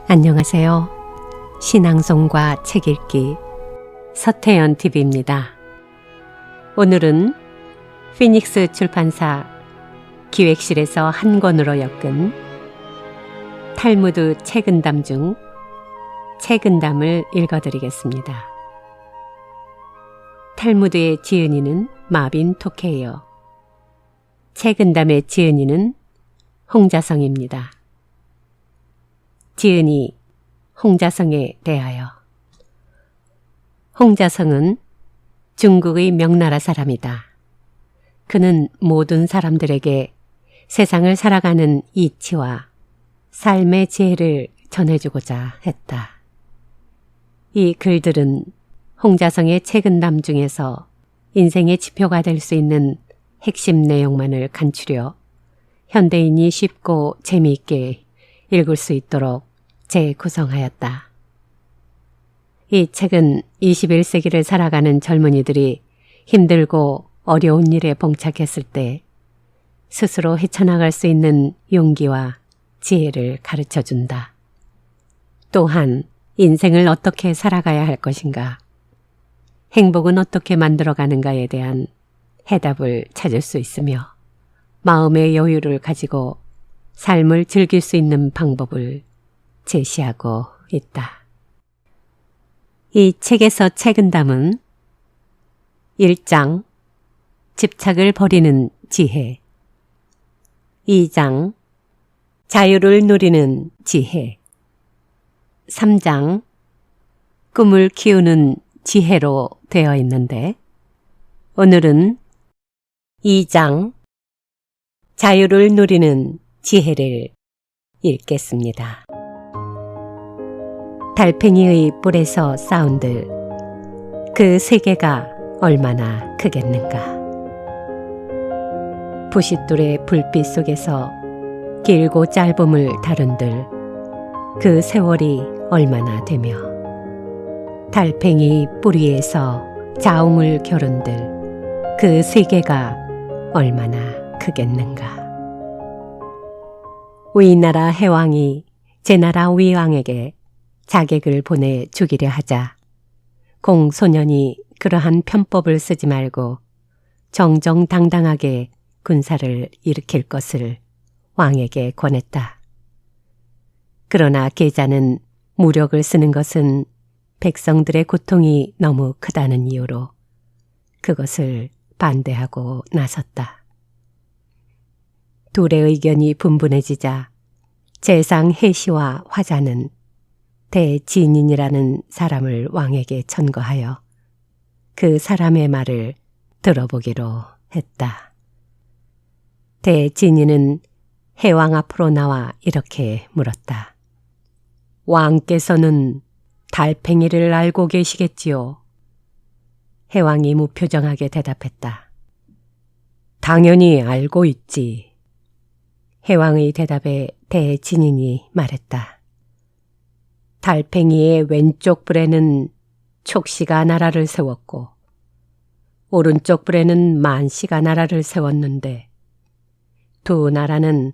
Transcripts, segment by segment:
안녕하세요. 신앙송과 책 읽기 서태연 TV입니다. 오늘은 피닉스 출판사 기획실에서 한 권으로 엮은 탈무드 책은담 중 책은담을 읽어드리겠습니다. 탈무드의 지은이는 마빈 토케이어, 책은담의 지은이는 홍자성입니다. 지은이 홍자성에 대하여. 홍자성은 중국의 명나라 사람이다. 그는 모든 사람들에게 세상을 살아가는 이치와 삶의 지혜를 전해주고자 했다. 이 글들은 홍자성의 책은담 중에서 인생의 지표가 될 수 있는 핵심 내용만을 간추려 현대인이 쉽고 재미있게 읽을 수 있도록 재구성하였다. 이 책은 21세기를 살아가는 젊은이들이 힘들고 어려운 일에 봉착했을 때 스스로 헤쳐나갈 수 있는 용기와 지혜를 가르쳐준다. 또한 인생을 어떻게 살아가야 할 것인가, 행복은 어떻게 만들어가는가에 대한 해답을 찾을 수 있으며 마음의 여유를 가지고 삶을 즐길 수 있는 방법을 제시하고 있다. 이 책에서 책은담은 1장 집착을 버리는 지혜, 2장 자유를 누리는 지혜, 3장 꿈을 키우는 지혜로 되어 있는데 오늘은 2장 자유를 누리는 지혜를 읽겠습니다. 달팽이의 뿔에서 사운드, 그 세계가 얼마나 크겠는가. 부싯돌의 불빛 속에서 길고 짧음을 다룬들, 그 세월이 얼마나 되며 달팽이 뿌리에서 자웅을 겨룬들, 그 세계가 얼마나 크겠는가. 위나라 해왕이 제나라 위왕에게 자객을 보내 죽이려 하자 공소년이 그러한 편법을 쓰지 말고 정정당당하게 군사를 일으킬 것을 왕에게 권했다. 그러나 계자는 무력을 쓰는 것은 백성들의 고통이 너무 크다는 이유로 그것을 반대하고 나섰다. 둘의 의견이 분분해지자 재상 해시와 화자는 대진인이라는 사람을 왕에게 천거하여 그 사람의 말을 들어보기로 했다. 대진인은 해왕 앞으로 나와 이렇게 물었다. 왕께서는 달팽이를 알고 계시겠지요? 해왕이 무표정하게 대답했다. 당연히 알고 있지. 해왕의 대답에 대진인이 말했다. 달팽이의 왼쪽 뿔에는 촉씨가 나라를 세웠고 오른쪽 뿔에는 만씨가 나라를 세웠는데 두 나라는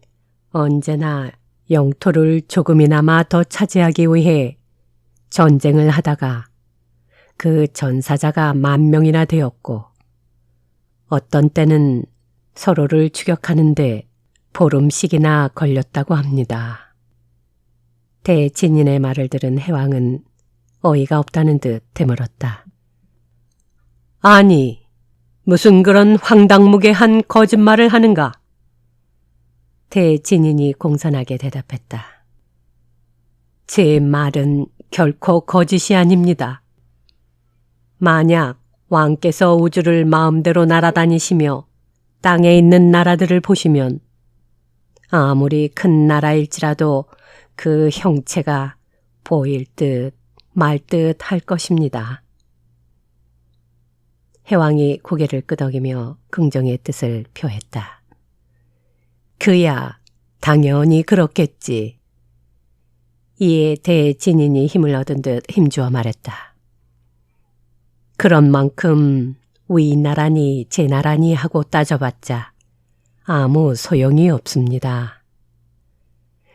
언제나 영토를 조금이나마 더 차지하기 위해 전쟁을 하다가 그 전사자가 10,000명이나 되었고 어떤 때는 서로를 추격하는데 보름씩이나 걸렸다고 합니다. 대진인의 말을 들은 해왕은 어이가 없다는 듯 되물었다. 아니, 무슨 그런 황당무계한 거짓말을 하는가? 대진인이 공손하게 대답했다. 제 말은 결코 거짓이 아닙니다. 만약 왕께서 우주를 마음대로 날아다니시며 땅에 있는 나라들을 보시면 아무리 큰 나라일지라도 그 형체가 보일 듯 말 듯 할 것입니다. 해왕이 고개를 끄덕이며 긍정의 뜻을 표했다. 그야 당연히 그렇겠지. 이에 대진인이 힘을 얻은 듯 힘주어 말했다. 그런 만큼 위나라니 제나라니 하고 따져봤자 아무 소용이 없습니다.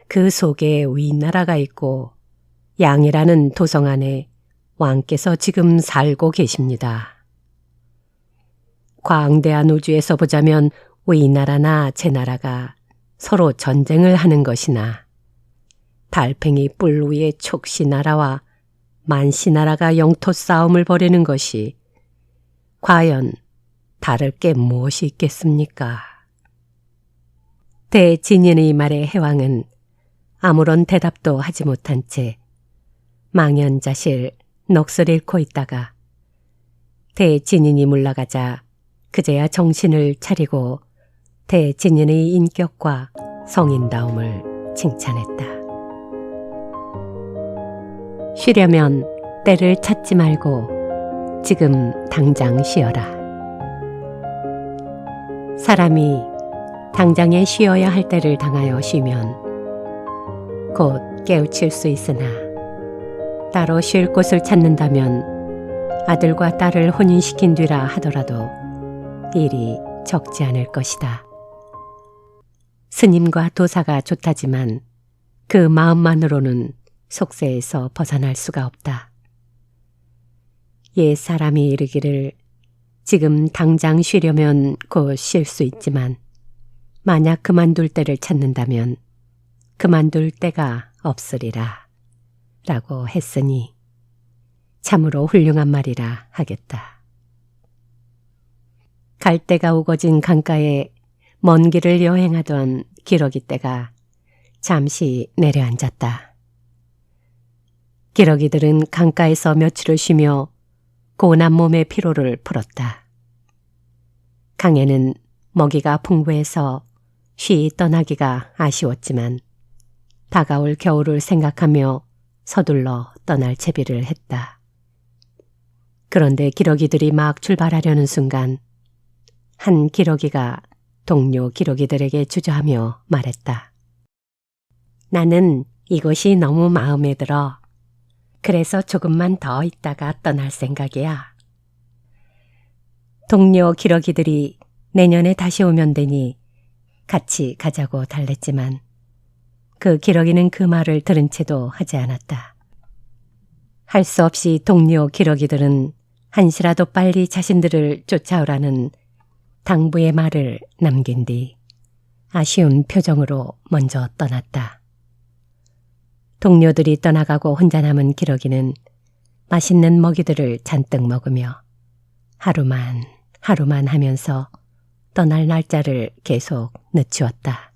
그 속에 위나라가 있고 양이라는 도성 안에 왕께서 지금 살고 계십니다. 광대한 우주에서 보자면 우리나라나 제 나라가 서로 전쟁을 하는 것이나 달팽이 뿔 위에 촉시나라와 만시나라가 영토 싸움을 벌이는 것이 과연 다를 게 무엇이 있겠습니까? 대진인의 말에 해왕은 아무런 대답도 하지 못한 채 망연자실 넋을 잃고 있다가 대진인이 물러가자 그제야 정신을 차리고 대진인의 인격과 성인다움을 칭찬했다. 쉬려면 때를 찾지 말고 지금 당장 쉬어라. 사람이 당장에 쉬어야 할 때를 당하여 쉬면 곧 깨우칠 수 있으나 따로 쉴 곳을 찾는다면 아들과 딸을 혼인시킨 뒤라 하더라도 일이 적지 않을 것이다. 스님과 도사가 좋다지만 그 마음만으로는 속세에서 벗어날 수가 없다. 옛 사람이 이르기를 지금 당장 쉬려면 곧 쉴 수 있지만 만약 그만둘 때를 찾는다면 그만둘 때가 없으리라 라고 했으니 참으로 훌륭한 말이라 하겠다. 갈대가 우거진 강가에 먼 길을 여행하던 기러기 떼가 잠시 내려앉았다. 기러기들은 강가에서 며칠을 쉬며 고난 몸의 피로를 풀었다. 강에는 먹이가 풍부해서 쉬이 떠나기가 아쉬웠지만 다가올 겨울을 생각하며 서둘러 떠날 채비를 했다. 그런데 기러기들이 막 출발하려는 순간 한 기러기가 동료 기러기들에게 주저하며 말했다. 나는 이곳이 너무 마음에 들어. 그래서 조금만 더 있다가 떠날 생각이야. 동료 기러기들이 내년에 다시 오면 되니 같이 가자고 달랬지만 그 기러기는 그 말을 들은 채도 하지 않았다. 할 수 없이 동료 기러기들은 한시라도 빨리 자신들을 쫓아오라는 당부의 말을 남긴 뒤 아쉬운 표정으로 먼저 떠났다. 동료들이 떠나가고 혼자 남은 기러기는 맛있는 먹이들을 잔뜩 먹으며 하루만 하면서 떠날 날짜를 계속 늦추었다.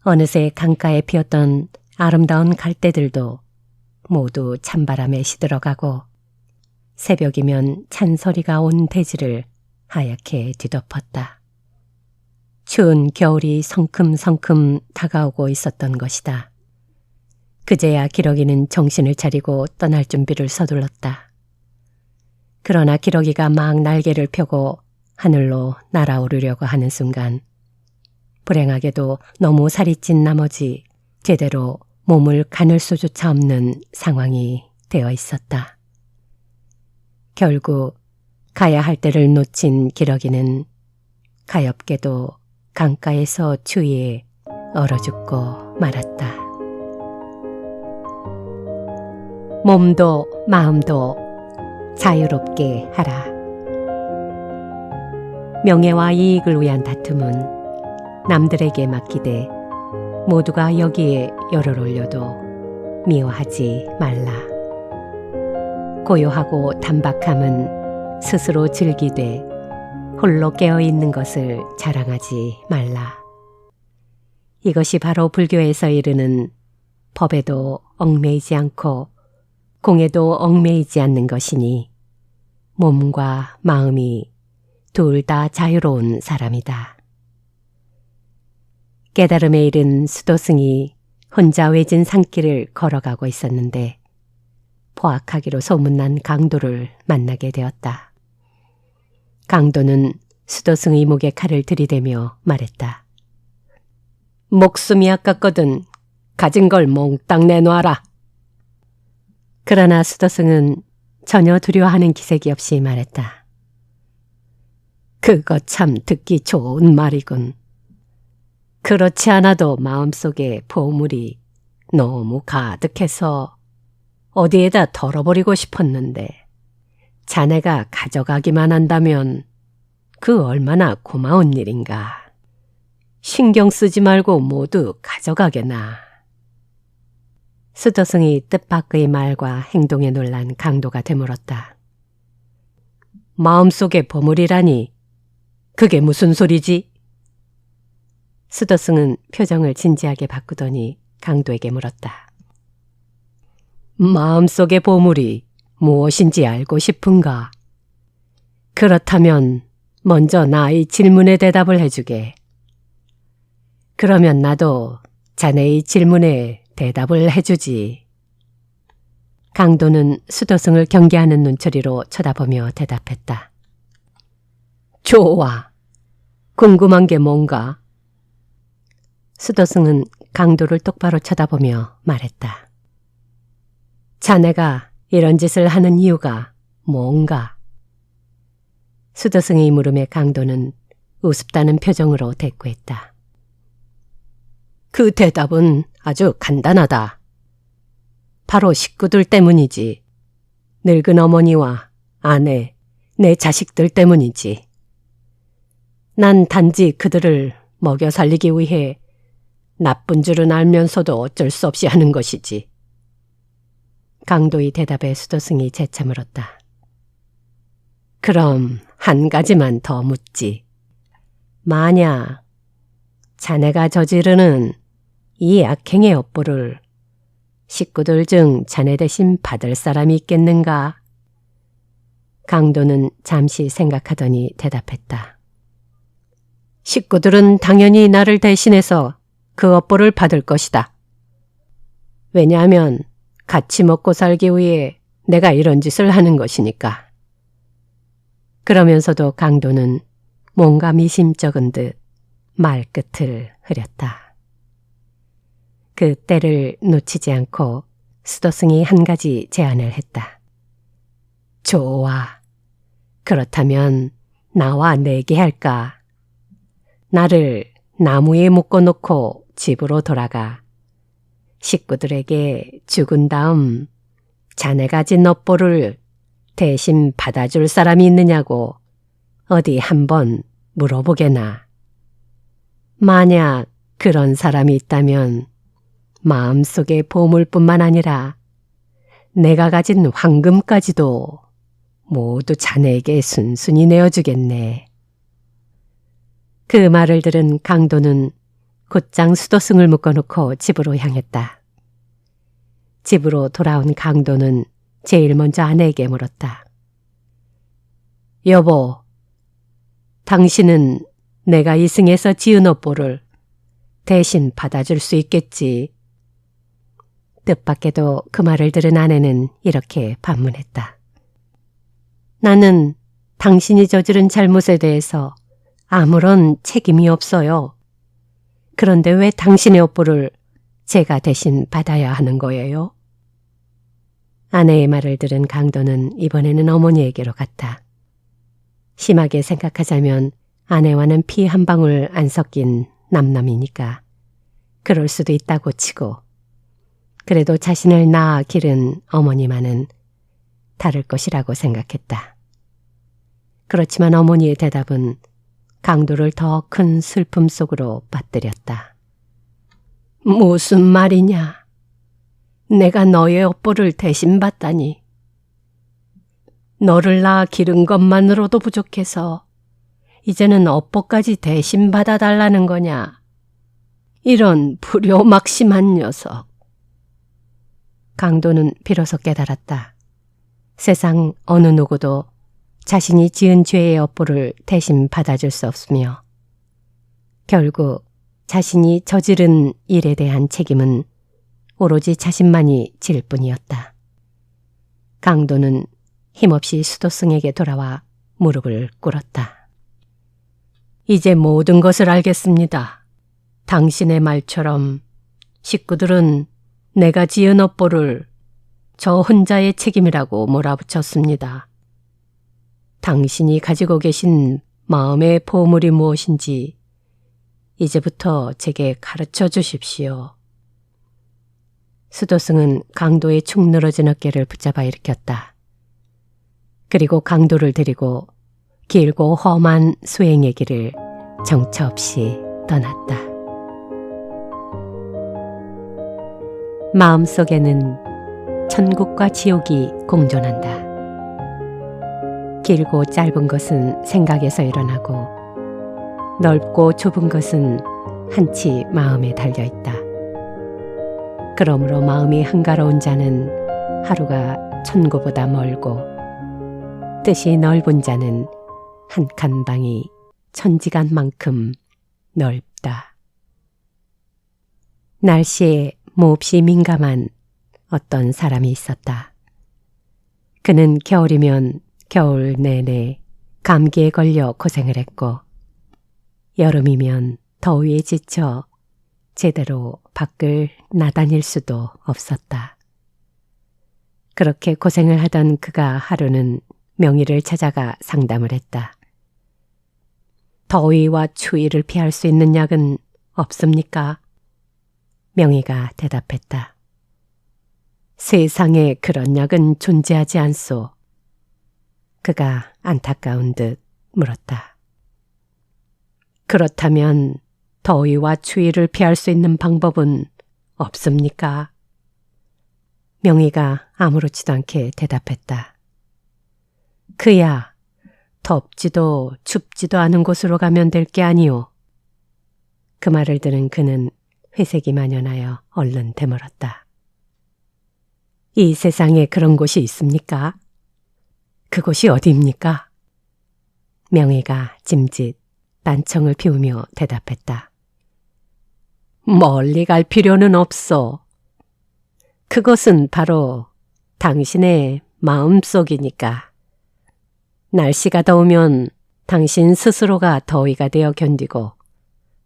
어느새 강가에 피었던 아름다운 갈대들도 모두 찬바람에 시들어가고 새벽이면 찬소리가 온 대지를 하얗게 뒤덮었다. 추운 겨울이 성큼성큼 다가오고 있었던 것이다. 그제야 기러기는 정신을 차리고 떠날 준비를 서둘렀다. 그러나 기러기가 막 날개를 펴고 하늘로 날아오르려고 하는 순간 불행하게도 너무 살이 찐 나머지 제대로 몸을 가눌 수조차 없는 상황이 되어 있었다. 결국 가야 할 때를 놓친 기러기는 가엾게도 강가에서 추위에 얼어 죽고 말았다. 몸도 마음도 자유롭게 하라. 명예와 이익을 위한 다툼은 남들에게 맡기되 모두가 여기에 열을 올려도 미워하지 말라. 고요하고 단박함은 스스로 즐기되 홀로 깨어있는 것을 자랑하지 말라. 이것이 바로 불교에서 이르는 법에도 얽매이지 않고 공에도 얽매이지 않는 것이니 몸과 마음이 둘 다 자유로운 사람이다. 깨달음에 이른 수도승이 혼자 외진 산길을 걸어가고 있었는데 포악하기로 소문난 강도를 만나게 되었다. 강도는 수도승의 목에 칼을 들이대며 말했다. 목숨이 아깝거든 가진 걸 몽땅 내놓아라. 그러나 수도승은 전혀 두려워하는 기색이 없이 말했다. 그거 참 듣기 좋은 말이군. 그렇지 않아도 마음속에 보물이 너무 가득해서 어디에다 덜어버리고 싶었는데 자네가 가져가기만 한다면 그 얼마나 고마운 일인가. 신경 쓰지 말고 모두 가져가게나. 수도승이 뜻밖의 말과 행동에 놀란 강도가 되물었다. 마음속에 버무리라니 그게 무슨 소리지? 수도승은 표정을 진지하게 바꾸더니 강도에게 물었다. 마음속의 보물이 무엇인지 알고 싶은가? 그렇다면 먼저 나의 질문에 대답을 해주게. 그러면 나도 자네의 질문에 대답을 해주지. 강도는 수도승을 경계하는 눈초리로 쳐다보며 대답했다. 좋아. 궁금한 게 뭔가? 수도승은 강도를 똑바로 쳐다보며 말했다. 자네가 이런 짓을 하는 이유가 뭔가? 수도승의 물음에 강도는 우습다는 표정으로 대꾸했다. 그 대답은 아주 간단하다. 바로 식구들 때문이지. 늙은 어머니와 아내, 내 자식들 때문이지. 난 단지 그들을 먹여 살리기 위해 나쁜 줄은 알면서도 어쩔 수 없이 하는 것이지. 강도의 대답에 수도승이 재차 물었다. 그럼 한 가지만 더 묻지. 만약 자네가 저지르는 이 악행의 업보를 식구들 중 자네 대신 받을 사람이 있겠는가? 강도는 잠시 생각하더니 대답했다. 식구들은 당연히 나를 대신해서 그 업보를 받을 것이다. 왜냐하면 같이 먹고 살기 위해 내가 이런 짓을 하는 것이니까. 그러면서도 강도는 뭔가 미심쩍은 듯 말끝을 흐렸다. 그 때를 놓치지 않고 수도승이 한 가지 제안을 했다. 좋아. 그렇다면 나와 내게 할까? 나를 나무에 묶어놓고 집으로 돌아가 식구들에게 죽은 다음 자네가 진 업보를 대신 받아줄 사람이 있느냐고 어디 한번 물어보게나. 만약 그런 사람이 있다면 마음속의 보물뿐만 아니라 내가 가진 황금까지도 모두 자네에게 순순히 내어주겠네. 그 말을 들은 강도는 곧장 수도승을 묶어놓고 집으로 향했다. 집으로 돌아온 강도는 제일 먼저 아내에게 물었다. 여보, 당신은 내가 이승에서 지은 업보를 대신 받아줄 수 있겠지. 뜻밖에도 그 말을 들은 아내는 이렇게 반문했다. 나는 당신이 저지른 잘못에 대해서 아무런 책임이 없어요. 그런데 왜 당신의 업보를 제가 대신 받아야 하는 거예요? 아내의 말을 들은 강도는 이번에는 어머니에게로 갔다. 심하게 생각하자면 아내와는 피 한 방울 안 섞인 남남이니까 그럴 수도 있다고 치고 그래도 자신을 낳아 기른 어머니만은 다를 것이라고 생각했다. 그렇지만 어머니의 대답은 강도를 더 큰 슬픔 속으로 빠뜨렸다. 무슨 말이냐? 내가 너의 업보를 대신 받다니. 너를 낳아 기른 것만으로도 부족해서 이제는 업보까지 대신 받아달라는 거냐? 이런 불효막심한 녀석. 강도는 비로소 깨달았다. 세상 어느 누구도 자신이 지은 죄의 업보를 대신 받아줄 수 없으며 결국 자신이 저지른 일에 대한 책임은 오로지 자신만이 질 뿐이었다. 강도는 힘없이 수도승에게 돌아와 무릎을 꿇었다. 이제 모든 것을 알겠습니다. 당신의 말처럼 식구들은 내가 지은 업보를 저 혼자의 책임이라고 몰아붙였습니다. 당신이 가지고 계신 마음의 보물이 무엇인지 이제부터 제게 가르쳐 주십시오. 수도승은 강도의 축 늘어진 어깨를 붙잡아 일으켰다. 그리고 강도를 데리고 길고 험한 수행의 길을 정처 없이 떠났다. 마음속에는 천국과 지옥이 공존한다. 길고 짧은 것은 생각에서 일어나고 넓고 좁은 것은 한치 마음에 달려있다. 그러므로 마음이 한가로운 자는 하루가 천고보다 멀고 뜻이 넓은 자는 한 칸 방이 천지간만큼 넓다. 날씨에 몹시 민감한 어떤 사람이 있었다. 그는 겨울이면 겨울 내내 감기에 걸려 고생을 했고 여름이면 더위에 지쳐 제대로 밖을 나다닐 수도 없었다. 그렇게 고생을 하던 그가 하루는 명의를 찾아가 상담을 했다. 더위와 추위를 피할 수 있는 약은 없습니까? 명의가 대답했다. 세상에 그런 약은 존재하지 않소. 그가 안타까운 듯 물었다. 그렇다면 더위와 추위를 피할 수 있는 방법은 없습니까? 명의가 아무렇지도 않게 대답했다. 그야 덥지도 춥지도 않은 곳으로 가면 될 게 아니오. 그 말을 들은 그는 회색이 만연하여 얼른 되물었다. 이 세상에 그런 곳이 있습니까? 그곳이 어디입니까? 명의가 짐짓 딴청을 피우며 대답했다. 멀리 갈 필요는 없어. 그것은 바로 당신의 마음속이니까. 날씨가 더우면 당신 스스로가 더위가 되어 견디고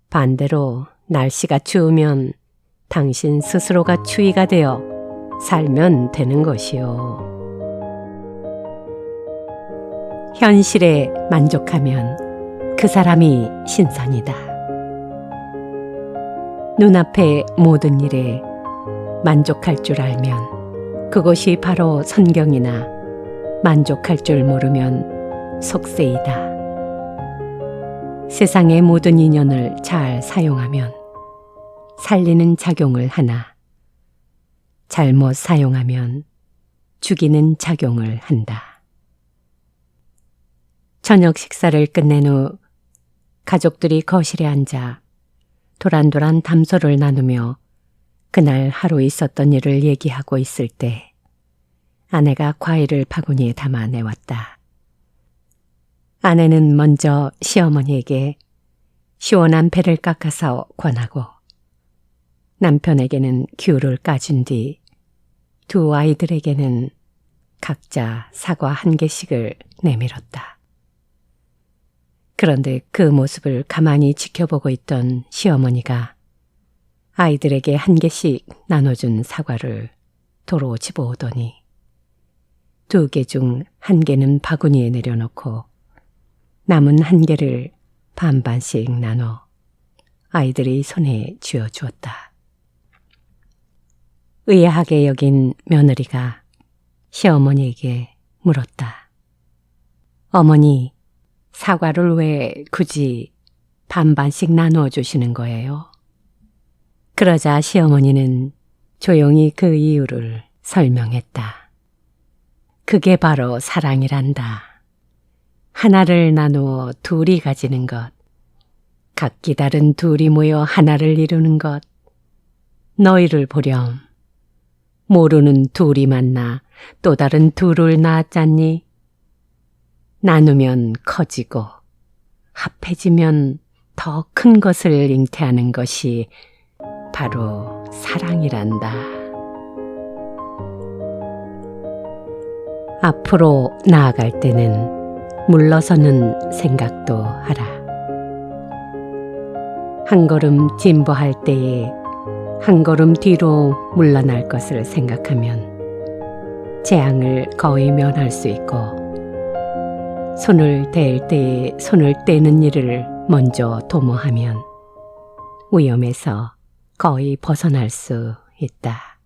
반대로 날씨가 추우면 당신 스스로가 추위가 되어 살면 되는 것이요. 현실에 만족하면 그 사람이 신선이다. 눈앞의 모든 일에 만족할 줄 알면 그것이 바로 선경이나 만족할 줄 모르면 속세이다. 세상의 모든 인연을 잘 사용하면 살리는 작용을 하나, 잘못 사용하면 죽이는 작용을 한다. 저녁 식사를 끝낸 후 가족들이 거실에 앉아 도란도란 담소를 나누며 그날 하루 있었던 일을 얘기하고 있을 때 아내가 과일을 바구니에 담아 내왔다. 아내는 먼저 시어머니에게 시원한 배를 깎아서 권하고 남편에게는 귤을 까준 뒤 두 아이들에게는 각자 사과 한 개씩을 내밀었다. 그런데 그 모습을 가만히 지켜보고 있던 시어머니가 아이들에게 한 개씩 나눠준 사과를 도로 집어오더니 두 개 중 한 개는 바구니에 내려놓고 남은 한 개를 반반씩 나눠 아이들의 손에 쥐어주었다. 의아하게 여긴 며느리가 시어머니에게 물었다. 어머니, 사과를 왜 굳이 반반씩 나누어 주시는 거예요? 그러자 시어머니는 조용히 그 이유를 설명했다. 그게 바로 사랑이란다. 하나를 나누어 둘이 가지는 것, 각기 다른 둘이 모여 하나를 이루는 것, 너희를 보렴. 모르는 둘이 만나 또 다른 둘을 낳았잖니. 나누면 커지고 합해지면 더 큰 것을 잉태하는 것이 바로 사랑이란다. 앞으로 나아갈 때는 물러서는 생각도 하라. 한 걸음 진보할 때에 한 걸음 뒤로 물러날 것을 생각하면 재앙을 거의 면할 수 있고 손을 댈 때에 손을 떼는 일을 먼저 도모하면 위험에서 거의 벗어날 수 있다.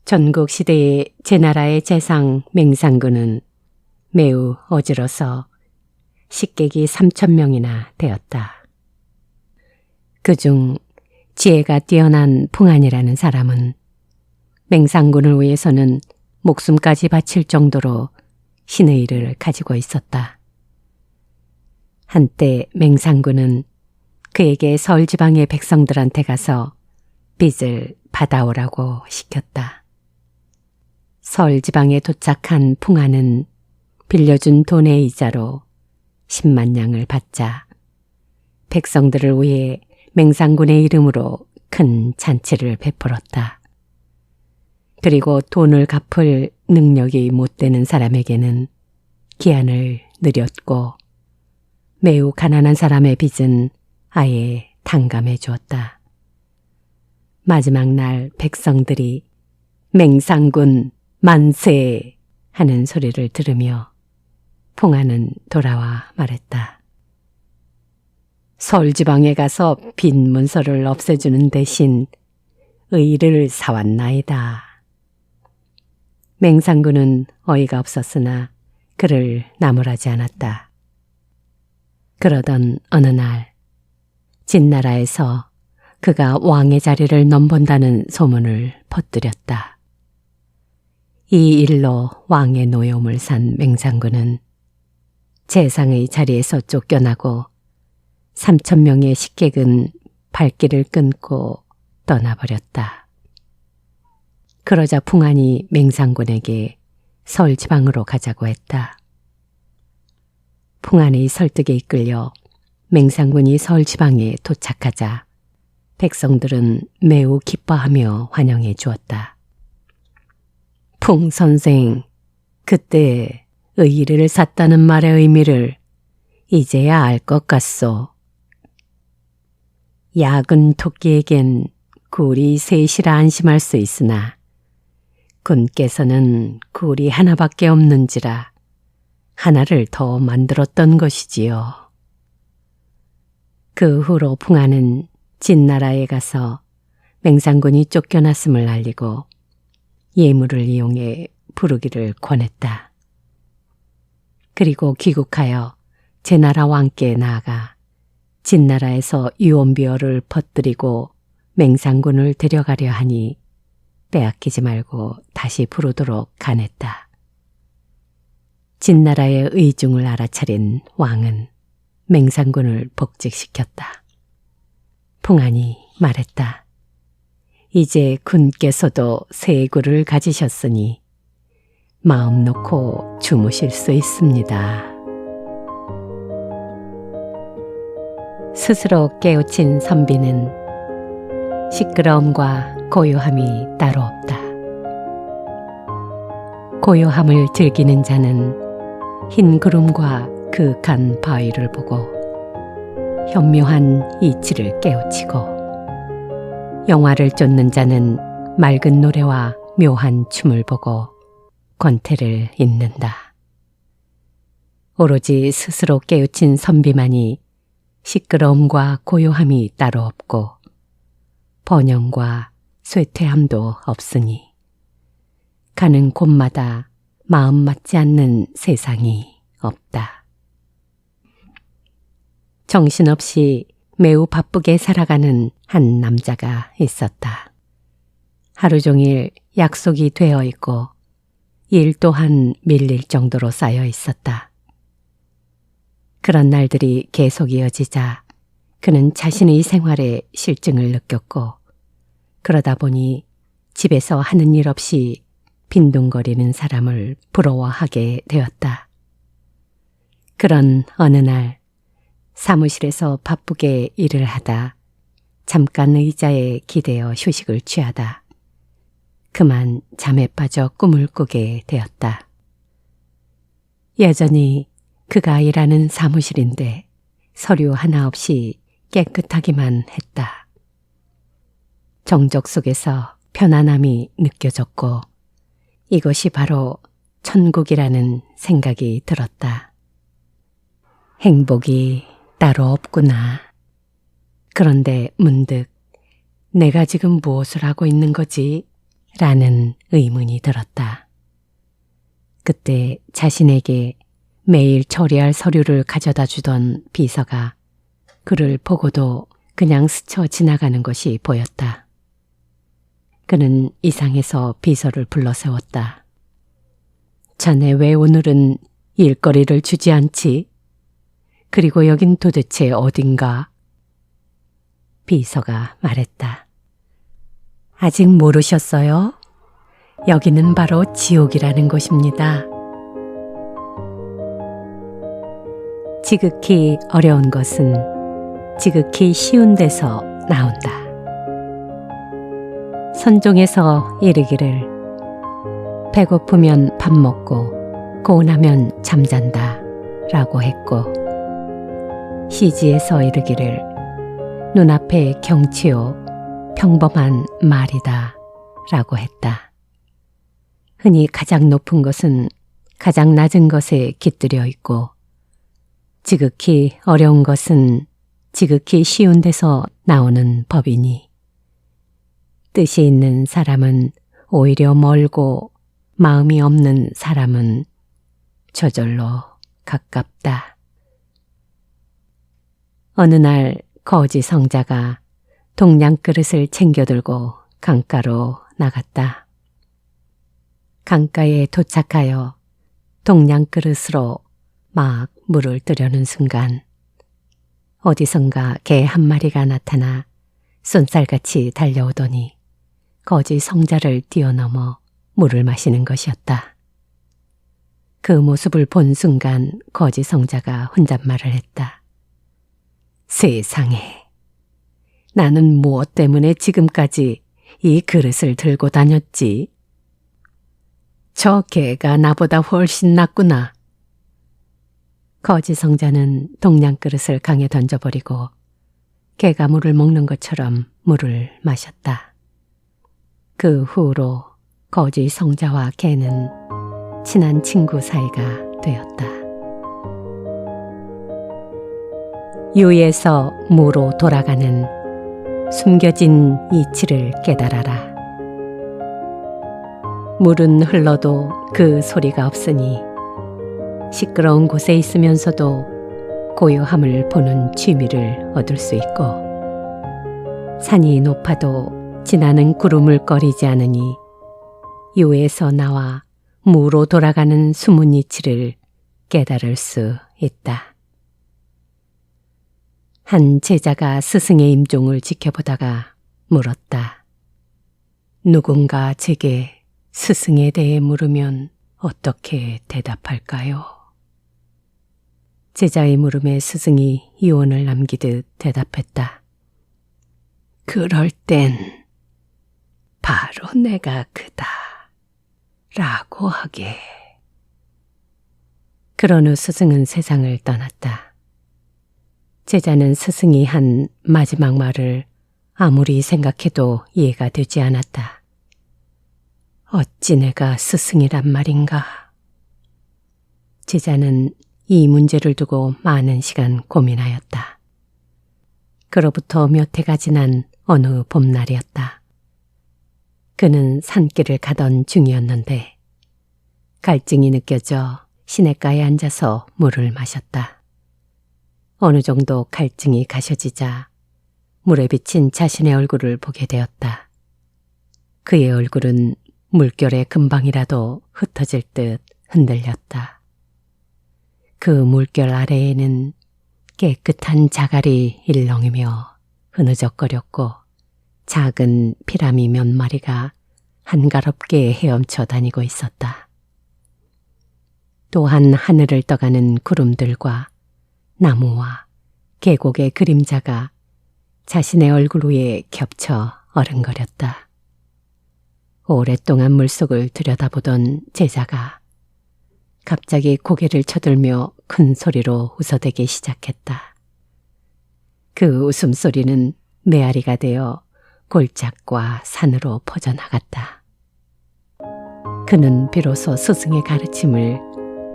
전국시대의 제나라의 재상 맹상군은 매우 어지러서 식객이 3,000명이나 되었다. 그중 지혜가 뛰어난 풍안이라는 사람은 맹상군을 위해서는 목숨까지 바칠 정도로 신의 일을 가지고 있었다. 한때 맹상군은 그에게 서울지방의 백성들한테 가서 빚을 받아오라고 시켰다. 서울지방에 도착한 풍안은 빌려준 돈의 이자로 10만 냥을 받자 백성들을 위해 맹상군의 이름으로 큰 잔치를 베풀었다. 그리고 돈을 갚을 능력이 못 되는 사람에게는 기한을 느렸고 매우 가난한 사람의 빚은 아예 탕감해 주었다. 마지막 날 백성들이 맹상군 만세 하는 소리를 들으며 풍안은 돌아와 말했다. 서울지방에 가서 빈 문서를 없애주는 대신 의를 사왔나이다. 맹상군은 어이가 없었으나 그를 나무라지 않았다. 그러던 어느 날 진나라에서 그가 왕의 자리를 넘본다는 소문을 퍼뜨렸다. 이 일로 왕의 노여움을 산 맹상군은 재상의 자리에서 쫓겨나고 3,000명의 식객은 발길을 끊고 떠나버렸다. 그러자 풍안이 맹상군에게 서울지방으로 가자고 했다. 풍안의 설득에 이끌려 맹상군이 서울지방에 도착하자 백성들은 매우 기뻐하며 환영해 주었다. 풍 선생, 그때 의의를 샀다는 말의 의미를 이제야 알 것 같소. 약은 토끼에겐 굴이 셋이라 안심할 수 있으나 군께서는 굴이 하나밖에 없는지라 하나를 더 만들었던 것이지요. 그 후로 풍안은 진나라에 가서 맹상군이 쫓겨났음을 알리고 예물을 이용해 부르기를 권했다. 그리고 귀국하여 제나라 왕께 나아가 진나라에서 유언비어를 퍼뜨리고 맹상군을 데려가려 하니 빼앗기지 말고 다시 부르도록 간했다. 진나라의 의중을 알아차린 왕은 맹상군을 복직시켰다. 풍안이 말했다. 이제 군께서도 새 굴을 가지셨으니 마음 놓고 주무실 수 있습니다. 스스로 깨우친 선비는 시끄러움과 고요함이 따로 없다. 고요함을 즐기는 자는 흰 구름과 그윽한 바위를 보고 현묘한 이치를 깨우치고 영화를 쫓는 자는 맑은 노래와 묘한 춤을 보고 권태를 잇는다. 오로지 스스로 깨우친 선비만이 시끄러움과 고요함이 따로 없고 번영과 쇠퇴함도 없으니 가는 곳마다 마음 맞지 않는 세상이 없다. 정신없이 매우 바쁘게 살아가는 한 남자가 있었다. 하루 종일 약속이 되어 있고 일 또한 밀릴 정도로 쌓여 있었다. 그런 날들이 계속 이어지자 그는 자신의 생활에 실증을 느꼈고 그러다 보니 집에서 하는 일 없이 빈둥거리는 사람을 부러워하게 되었다. 그런 어느 날 사무실에서 바쁘게 일을 하다 잠깐 의자에 기대어 휴식을 취하다 그만 잠에 빠져 꿈을 꾸게 되었다. 여전히 그가 일하는 사무실인데 서류 하나 없이 깨끗하기만 했다. 정적 속에서 편안함이 느껴졌고 이것이 바로 천국이라는 생각이 들었다. 행복이 따로 없구나. 그런데 문득 내가 지금 무엇을 하고 있는 거지? 라는 의문이 들었다. 그때 자신에게 매일 처리할 서류를 가져다 주던 비서가 그를 보고도 그냥 스쳐 지나가는 것이 보였다. 그는 이상해서 비서를 불러 세웠다. 자네 왜 오늘은 일거리를 주지 않지? 그리고 여긴 도대체 어딘가? 비서가 말했다. 아직 모르셨어요? 여기는 바로 지옥이라는 곳입니다. 지극히 어려운 것은 지극히 쉬운 데서 나온다. 선종에서 이르기를 배고프면 밥 먹고 고운하면 잠잔다 라고 했고, 시지에서 이르기를 눈앞의 경치요 평범한 말이다 라고 했다. 흔히 가장 높은 것은 가장 낮은 것에 깃들여 있고, 지극히 어려운 것은 지극히 쉬운 데서 나오는 법이니, 뜻이 있는 사람은 오히려 멀고 마음이 없는 사람은 저절로 가깝다. 어느 날 거지 성자가 동양 그릇을 챙겨들고 강가로 나갔다. 강가에 도착하여 동양 그릇으로 막 물을 뜨려는 순간 어디선가 개 한 마리가 나타나 쏜살같이 달려오더니 거지 성자를 뛰어넘어 물을 마시는 것이었다. 그 모습을 본 순간 거지 성자가 혼잣말을 했다. 세상에, 나는 무엇 때문에 지금까지 이 그릇을 들고 다녔지? 저 개가 나보다 훨씬 낫구나. 거지 성자는 동양 그릇을 강에 던져버리고 개가 물을 먹는 것처럼 물을 마셨다. 그 후로 거지 성자와 개는 친한 친구 사이가 되었다. 유에서 무로 돌아가는 숨겨진 이치를 깨달아라. 물은 흘러도 그 소리가 없으니 시끄러운 곳에 있으면서도 고요함을 보는 취미를 얻을 수 있고, 산이 높아도 지나는 구름을 꺼리지 않으니 유에서 나와 무로 돌아가는 숨은 이치를 깨달을 수 있다. 한 제자가 스승의 임종을 지켜보다가 물었다. 누군가 제게 스승에 대해 물으면 어떻게 대답할까요? 제자의 물음에 스승이 유언을 남기듯 대답했다. 그럴 땐 바로 내가 그다 라고 하게. 그런 후 스승은 세상을 떠났다. 제자는 스승이 한 마지막 말을 아무리 생각해도 이해가 되지 않았다. 어찌 내가 스승이란 말인가? 제자는 이 문제를 두고 많은 시간 고민하였다. 그로부터 몇 해가 지난 어느 봄날이었다. 그는 산길을 가던 중이었는데 갈증이 느껴져 시냇가에 앉아서 물을 마셨다. 어느 정도 갈증이 가셔지자 물에 비친 자신의 얼굴을 보게 되었다. 그의 얼굴은 물결에 금방이라도 흩어질 듯 흔들렸다. 그 물결 아래에는 깨끗한 자갈이 일렁이며 흐느적거렸고 작은 피라미 몇 마리가 한가롭게 헤엄쳐 다니고 있었다. 또한 하늘을 떠가는 구름들과 나무와 계곡의 그림자가 자신의 얼굴 위에 겹쳐 어른거렸다. 오랫동안 물속을 들여다보던 제자가 갑자기 고개를 쳐들며 큰 소리로 웃어대기 시작했다. 그 웃음소리는 메아리가 되어 골짜기와 산으로 퍼져나갔다. 그는 비로소 스승의 가르침을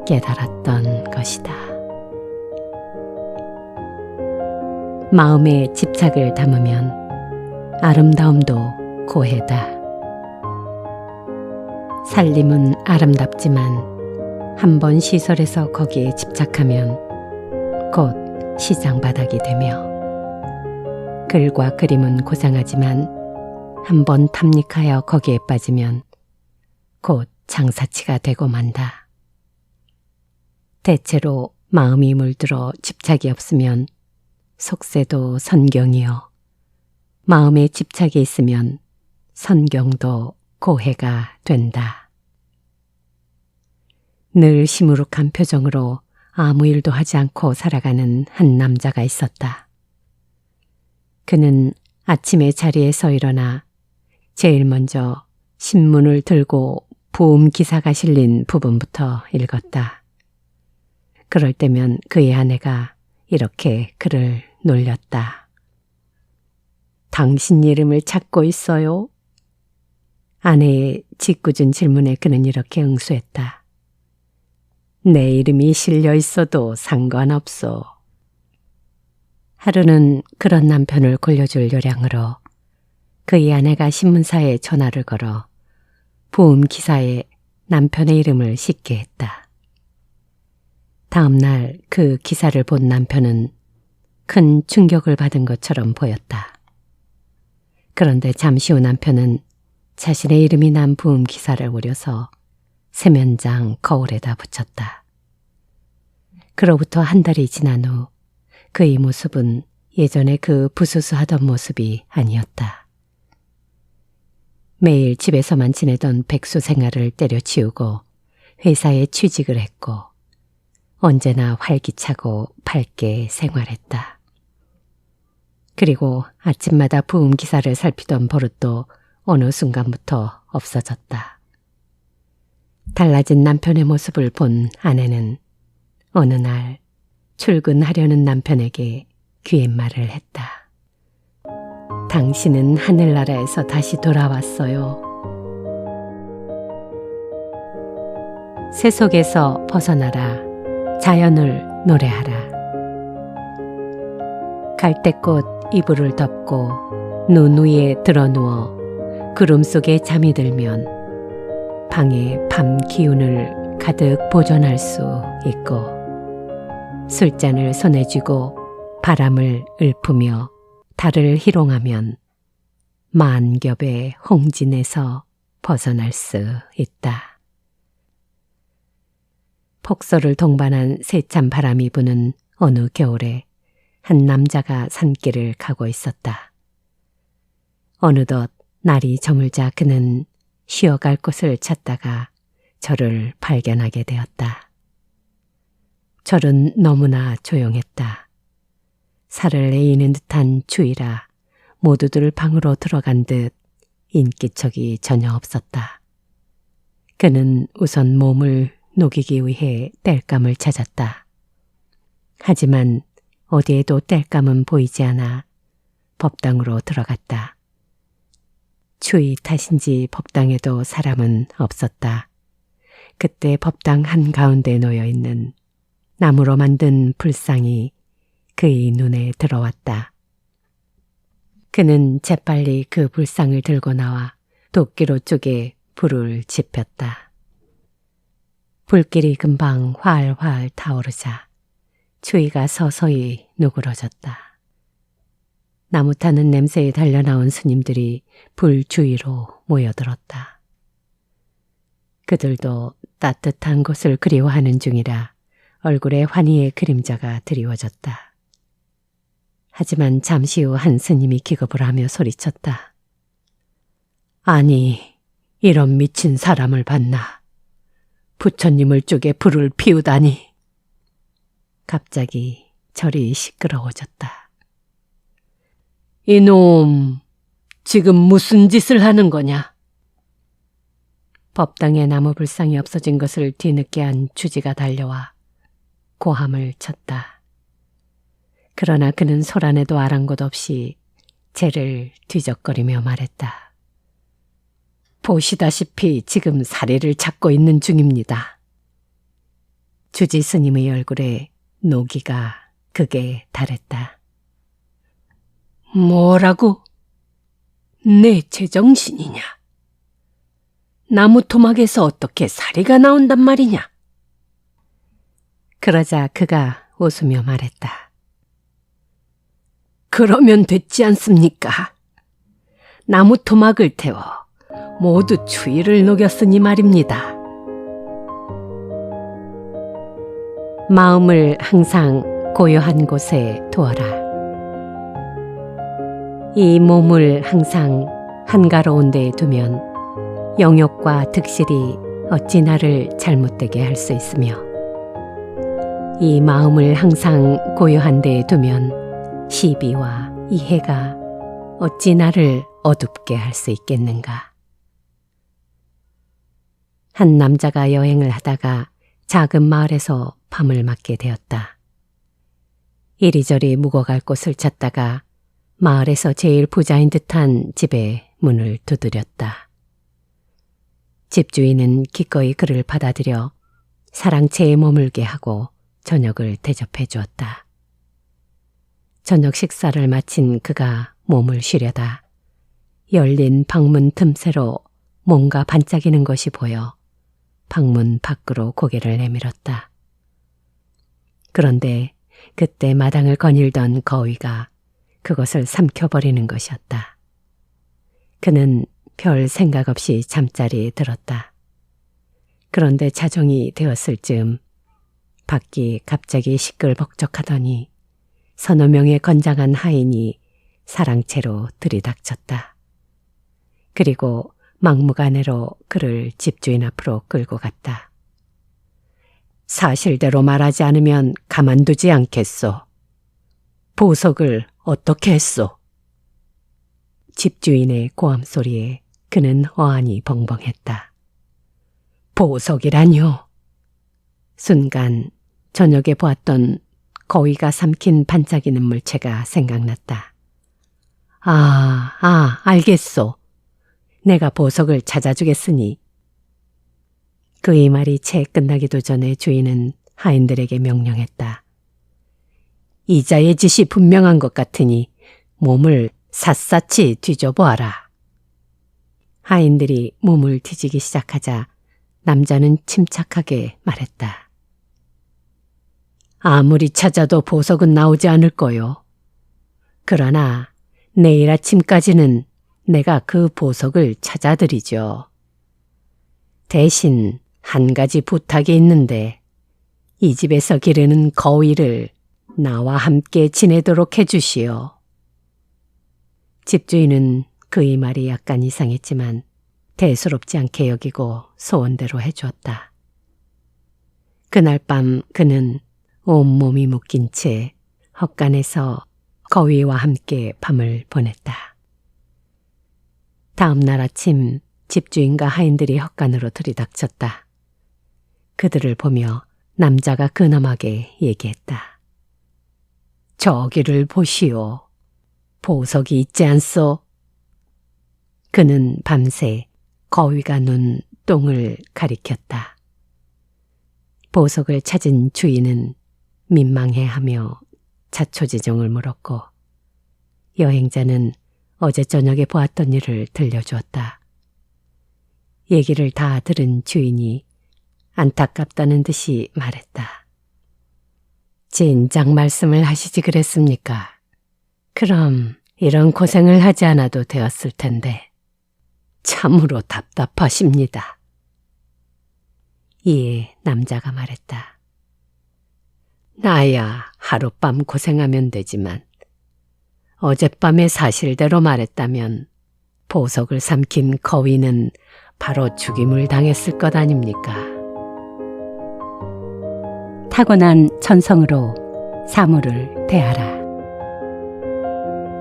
깨달았던 것이다. 마음에 집착을 담으면 아름다움도 고해다. 살림은 아름답지만 한번 시설에서 거기에 집착하면 곧 시장 바닥이 되며, 글과 그림은 고상하지만 한번 탐닉하여 거기에 빠지면 곧 장사치가 되고 만다. 대체로 마음이 물들어 집착이 없으면 속세도 선경이요, 마음에 집착이 있으면 선경도 고해가 된다. 늘 시무룩한 표정으로 아무 일도 하지 않고 살아가는 한 남자가 있었다. 그는 아침에 자리에서 일어나 제일 먼저 신문을 들고 부음 기사가 실린 부분부터 읽었다. 그럴 때면 그의 아내가 이렇게 그를 놀렸다. 당신 이름을 찾고 있어요? 아내의 짓궂은 질문에 그는 이렇게 응수했다. 내 이름이 실려 있어도 상관없어. 하루는 그런 남편을 골려줄 요량으로 그의 아내가 신문사에 전화를 걸어 부음 기사에 남편의 이름을 싣게 했다. 다음 날 그 기사를 본 남편은 큰 충격을 받은 것처럼 보였다. 그런데 잠시 후 남편은 자신의 이름이 난 부음 기사를 오려서 세면장 거울에다 붙였다. 그로부터 한 달이 지난 후 그의 모습은 예전에 그 부수수하던 모습이 아니었다. 매일 집에서만 지내던 백수 생활을 때려치우고 회사에 취직을 했고 언제나 활기차고 밝게 생활했다. 그리고 아침마다 부음 기사를 살피던 버릇도 어느 순간부터 없어졌다. 달라진 남편의 모습을 본 아내는 어느 날 출근하려는 남편에게 귀옛말을 했다. 당신은 하늘나라에서 다시 돌아왔어요. 세속에서 벗어나라. 자연을 노래하라. 갈대꽃 이불을 덮고 눈 위에 드러누워 구름 속에 잠이 들면 방에 밤 기운을 가득 보존할 수 있고, 술잔을 손에 쥐고 바람을 읊으며 달을 희롱하면 만겹의 홍진에서 벗어날 수 있다. 폭설을 동반한 세찬 바람이 부는 어느 겨울에 한 남자가 산길을 가고 있었다. 어느덧 날이 저물자 그는 쉬어갈 곳을 찾다가 절을 발견하게 되었다. 절은 너무나 조용했다. 살을 내이는 듯한 추위라 모두들 방으로 들어간 듯 인기척이 전혀 없었다. 그는 우선 몸을 녹이기 위해 땔감을 찾았다. 하지만 어디에도 땔감은 보이지 않아 법당으로 들어갔다. 추위 탓인지 법당에도 사람은 없었다. 그때 법당 한가운데 놓여있는 나무로 만든 불상이 그의 눈에 들어왔다. 그는 재빨리 그 불상을 들고 나와 도끼로 쪼개 불을 지폈다. 불길이 금방 활활 타오르자 추위가 서서히 누그러졌다. 나무 타는 냄새에 달려나온 스님들이 불 주위로 모여들었다. 그들도 따뜻한 곳을 그리워하는 중이라 얼굴에 환희의 그림자가 드리워졌다. 하지만 잠시 후 한 스님이 기겁을 하며 소리쳤다. 아니, 이런 미친 사람을 봤나. 부처님을 쪼개 불을 피우다니. 갑자기 절이 시끄러워졌다. 이놈, 지금 무슨 짓을 하는 거냐? 법당에 나무 불상이 없어진 것을 뒤늦게 한 주지가 달려와 고함을 쳤다. 그러나 그는 소란에도 아랑곳 없이 재를 뒤적거리며 말했다. 보시다시피 지금 사례를 찾고 있는 중입니다. 주지 스님의 얼굴에 노기가 극에 달했다. 뭐라고? 내 제정신이냐? 나무 토막에서 어떻게 사리가 나온단 말이냐? 그러자 그가 웃으며 말했다. 그러면 됐지 않습니까? 나무 토막을 태워 모두 추위를 녹였으니 말입니다. 마음을 항상 고요한 곳에 두어라. 이 몸을 항상 한가로운 데에 두면 영욕과 득실이 어찌 나를 잘못되게 할 수 있으며, 이 마음을 항상 고요한 데에 두면 시비와 이해가 어찌 나를 어둡게 할 수 있겠는가. 한 남자가 여행을 하다가 작은 마을에서 밤을 맞게 되었다. 이리저리 묵어갈 곳을 찾다가 마을에서 제일 부자인 듯한 집에 문을 두드렸다. 집주인은 기꺼이 그를 받아들여 사랑채에 머물게 하고 저녁을 대접해 주었다. 저녁 식사를 마친 그가 몸을 쉬려다 열린 방문 틈새로 뭔가 반짝이는 것이 보여 방문 밖으로 고개를 내밀었다. 그런데 그때 마당을 거닐던 거위가 그것을 삼켜버리는 것이었다. 그는 별 생각 없이 잠자리에 들었다. 그런데 자정이 되었을 즈음 밖이 갑자기 시끌벅적하더니 서너 명의 건장한 하인이 사랑채로 들이닥쳤다. 그리고 막무가내로 그를 집주인 앞으로 끌고 갔다. 사실대로 말하지 않으면 가만두지 않겠소. 보석을 어떻게 했소? 집주인의 고함 소리에 그는 어안이 벙벙했다. 보석이라뇨? 순간 저녁에 보았던 거위가 삼킨 반짝이는 물체가 생각났다. 알겠소. 내가 보석을 찾아주겠으니. 그의 말이 채 끝나기도 전에 주인은 하인들에게 명령했다. 이자의 짓이 분명한 것 같으니 몸을 샅샅이 뒤져보아라. 하인들이 몸을 뒤지기 시작하자 남자는 침착하게 말했다. 아무리 찾아도 보석은 나오지 않을 거요. 그러나 내일 아침까지는 내가 그 보석을 찾아드리죠. 대신 한 가지 부탁이 있는데 이 집에서 기르는 거위를 나와 함께 지내도록 해주시오. 집주인은 그의 말이 약간 이상했지만 대수롭지 않게 여기고 소원대로 해주었다. 그날 밤 그는 온몸이 묶인 채 헛간에서 거위와 함께 밤을 보냈다. 다음 날 아침 집주인과 하인들이 헛간으로 들이닥쳤다. 그들을 보며 남자가 근엄하게 얘기했다. 저기를 보시오. 보석이 있지 않소? 그는 밤새 거위가 눈 똥을 가리켰다. 보석을 찾은 주인은 민망해하며 자초지종을 물었고 여행자는 어제 저녁에 보았던 일을 들려주었다. 얘기를 다 들은 주인이 안타깝다는 듯이 말했다. 진작 말씀을 하시지 그랬습니까? 그럼 이런 고생을 하지 않아도 되었을 텐데 참으로 답답하십니다. 이에 남자가 말했다. 나야 하룻밤 고생하면 되지만 어젯밤의 사실대로 말했다면 보석을 삼킨 거위는 바로 죽임을 당했을 것 아닙니까? 타고난 천성으로 사물을 대하라.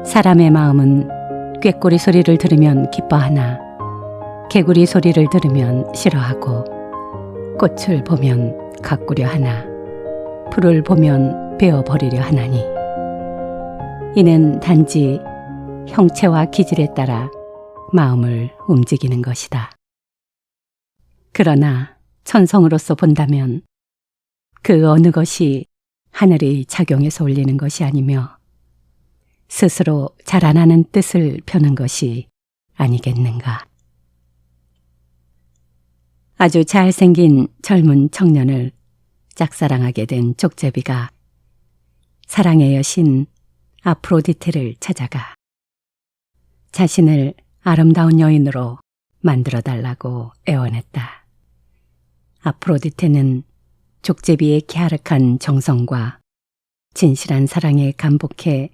사람의 마음은 꾀꼬리 소리를 들으면 기뻐하나 개구리 소리를 들으면 싫어하고 꽃을 보면 가꾸려 하나 풀을 보면 베어버리려 하나니 이는 단지 형체와 기질에 따라 마음을 움직이는 것이다. 그러나 천성으로서 본다면 그 어느 것이 하늘이 작용해서 올리는 것이 아니며 스스로 자라나는 뜻을 펴는 것이 아니겠는가. 아주 잘생긴 젊은 청년을 짝사랑하게 된 족제비가 사랑의 여신 아프로디테를 찾아가 자신을 아름다운 여인으로 만들어달라고 애원했다. 아프로디테는 족제비의 갸륵한 정성과 진실한 사랑에 감복해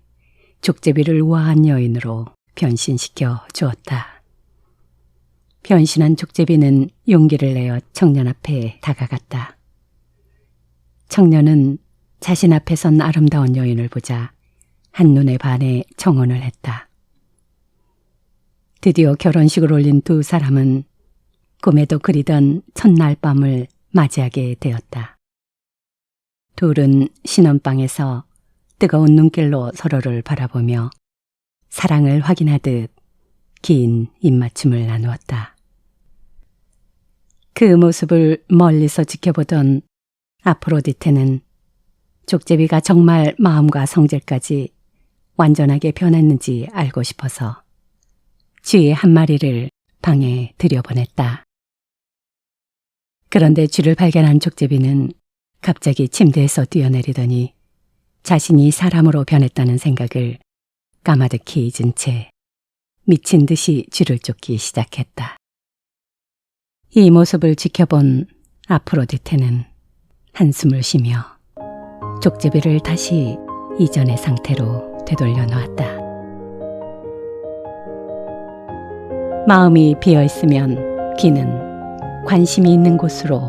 족제비를 우아한 여인으로 변신시켜 주었다. 변신한 족제비는 용기를 내어 청년 앞에 다가갔다. 청년은 자신 앞에 선 아름다운 여인을 보자 한눈에 반해 청혼을 했다. 드디어 결혼식을 올린 두 사람은 꿈에도 그리던 첫날 밤을 맞이하게 되었다. 둘은 신혼방에서 뜨거운 눈길로 서로를 바라보며 사랑을 확인하듯 긴 입맞춤을 나누었다. 그 모습을 멀리서 지켜보던 아프로디테는 족제비가 정말 마음과 성질까지 완전하게 변했는지 알고 싶어서 쥐 한 마리를 방에 들여보냈다. 그런데 쥐를 발견한 족제비는 갑자기 침대에서 뛰어내리더니 자신이 사람으로 변했다는 생각을 까마득히 잊은 채 미친 듯이 쥐를 쫓기 시작했다. 이 모습을 지켜본 아프로디테는 한숨을 쉬며 족제비를 다시 이전의 상태로 되돌려 놓았다. 마음이 비어있으면 귀는 관심이 있는 곳으로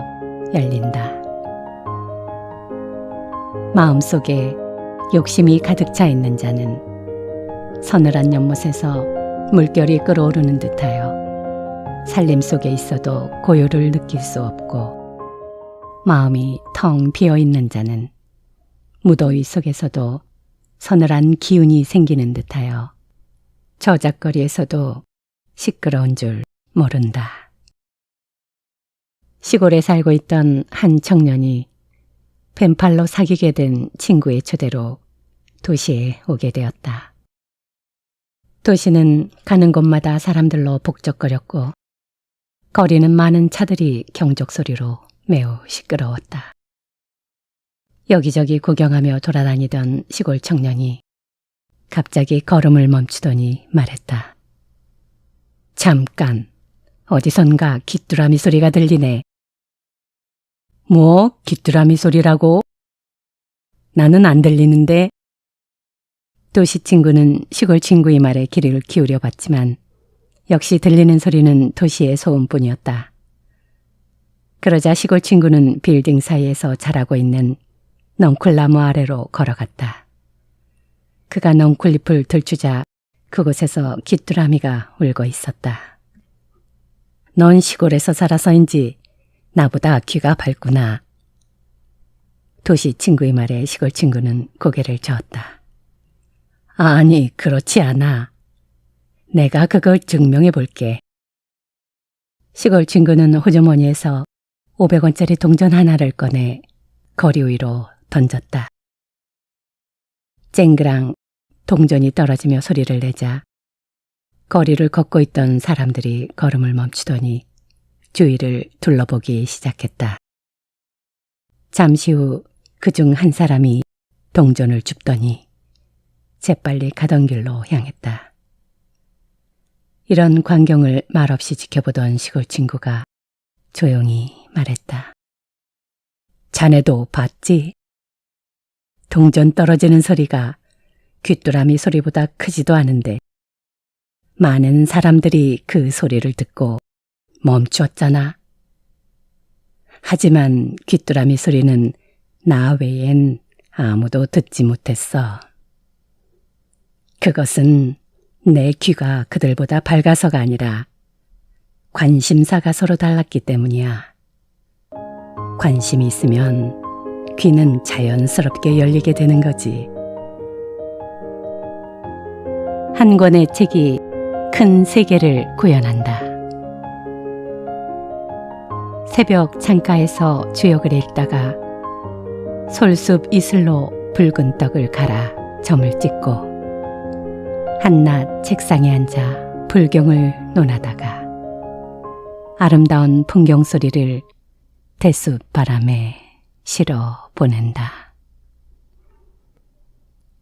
열린다. 마음속에 욕심이 가득 차 있는 자는 서늘한 연못에서 물결이 끓어오르는 듯하여 살림 속에 있어도 고요를 느낄 수 없고, 마음이 텅 비어있는 자는 무더위 속에서도 서늘한 기운이 생기는 듯하여 저작거리에서도 시끄러운 줄 모른다. 시골에 살고 있던 한 청년이 펜팔로 사귀게 된 친구의 초대로 도시에 오게 되었다. 도시는 가는 곳마다 사람들로 복적거렸고 거리는 많은 차들이 경적 소리로 매우 시끄러웠다. 여기저기 구경하며 돌아다니던 시골 청년이 갑자기 걸음을 멈추더니 말했다. 잠깐, 어디선가 귀뚜라미 소리가 들리네. 뭐 귀뚜라미 소리라고? 나는 안 들리는데. 도시 친구는 시골 친구의 말에 귀를 기울여 봤지만 역시 들리는 소리는 도시의 소음뿐이었다. 그러자 시골 친구는 빌딩 사이에서 자라고 있는 넝쿨나무 아래로 걸어갔다. 그가 넝쿨잎을 들추자 그곳에서 귀뚜라미가 울고 있었다. 넌 시골에서 살아서인지 나보다 귀가 밝구나. 도시 친구의 말에 시골 친구는 고개를 저었다. 아니, 그렇지 않아. 내가 그걸 증명해 볼게. 시골 친구는 호주머니에서 500원짜리 동전 하나를 꺼내 거리 위로 던졌다. 쨍그랑 동전이 떨어지며 소리를 내자 거리를 걷고 있던 사람들이 걸음을 멈추더니 주위를 둘러보기 시작했다. 잠시 후 그중 한 사람이 동전을 줍더니 재빨리 가던 길로 향했다. 이런 광경을 말없이 지켜보던 시골 친구가 조용히 말했다. 자네도 봤지? 동전 떨어지는 소리가 귀뚜라미 소리보다 크지도 않은데 많은 사람들이 그 소리를 듣고 멈추었잖아. 하지만 귀뚜라미 소리는 나 외엔 아무도 듣지 못했어. 그것은 내 귀가 그들보다 밝아서가 아니라 관심사가 서로 달랐기 때문이야. 관심이 있으면 귀는 자연스럽게 열리게 되는 거지. 한 권의 책이 큰 세계를 구현한다. 새벽 창가에서 주역을 읽다가 솔숲 이슬로 붉은 떡을 갈아 점을 찍고 한낮 책상에 앉아 불경을 논하다가 아름다운 풍경 소리를 대숲 바람에 실어 보낸다.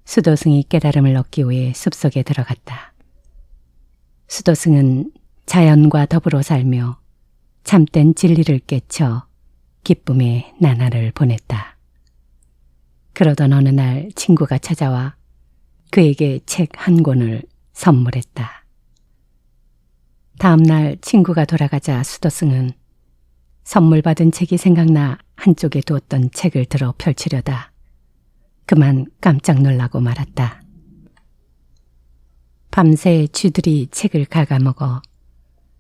수도승이 깨달음을 얻기 위해 숲속에 들어갔다. 수도승은 자연과 더불어 살며 참된 진리를 깨쳐 기쁨의 나날을 보냈다. 그러던 어느 날 친구가 찾아와 그에게 책 한 권을 선물했다. 다음 날 친구가 돌아가자 수도승은 선물 받은 책이 생각나 한쪽에 두었던 책을 들어 펼치려다 그만 깜짝 놀라고 말았다. 밤새 쥐들이 책을 갉아먹어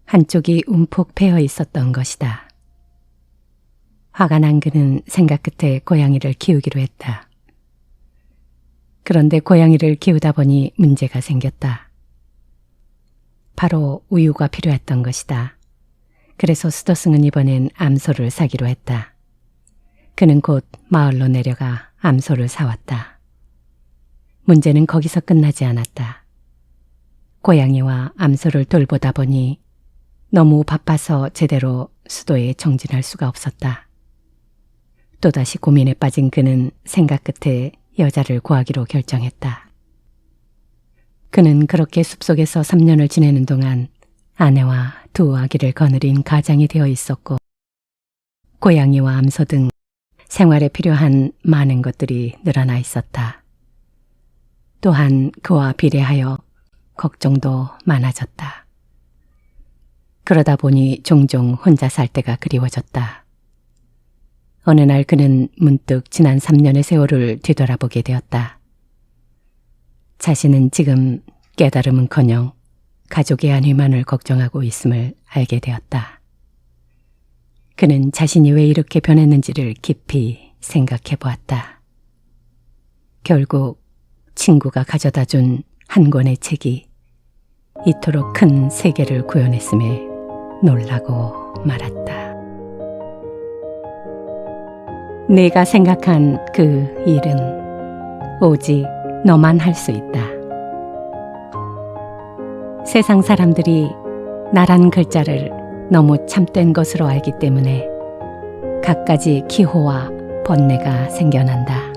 한쪽이 움푹 패여 있었던 것이다. 화가 난 그는 생각 끝에 고양이를 키우기로 했다. 그런데 고양이를 키우다 보니 문제가 생겼다. 바로 우유가 필요했던 것이다. 그래서 수도승은 이번엔 암소를 사기로 했다. 그는 곧 마을로 내려가 암소를 사왔다. 문제는 거기서 끝나지 않았다. 고양이와 암소를 돌보다 보니 너무 바빠서 제대로 수도에 정진할 수가 없었다. 또다시 고민에 빠진 그는 생각 끝에 여자를 구하기로 결정했다. 그는 그렇게 숲속에서 3년을 지내는 동안 아내와 두 아기를 거느린 가장이 되어 있었고 고양이와 암소 등 생활에 필요한 많은 것들이 늘어나 있었다. 또한 그와 비례하여 걱정도 많아졌다. 그러다 보니 종종 혼자 살 때가 그리워졌다. 어느 날 그는 문득 지난 3년의 세월을 뒤돌아보게 되었다. 자신은 지금 깨달음은커녕 가족의 안위만을 걱정하고 있음을 알게 되었다. 그는 자신이 왜 이렇게 변했는지를 깊이 생각해 보았다. 결국 친구가 가져다 준 한 권의 책이 이토록 큰 세계를 구현했음에 놀라고 말았다. 내가 생각한 그 일은 오직 너만 할 수 있다. 세상 사람들이 나란 글자를 너무 참된 것으로 알기 때문에 갖가지 기호와 번뇌가 생겨난다.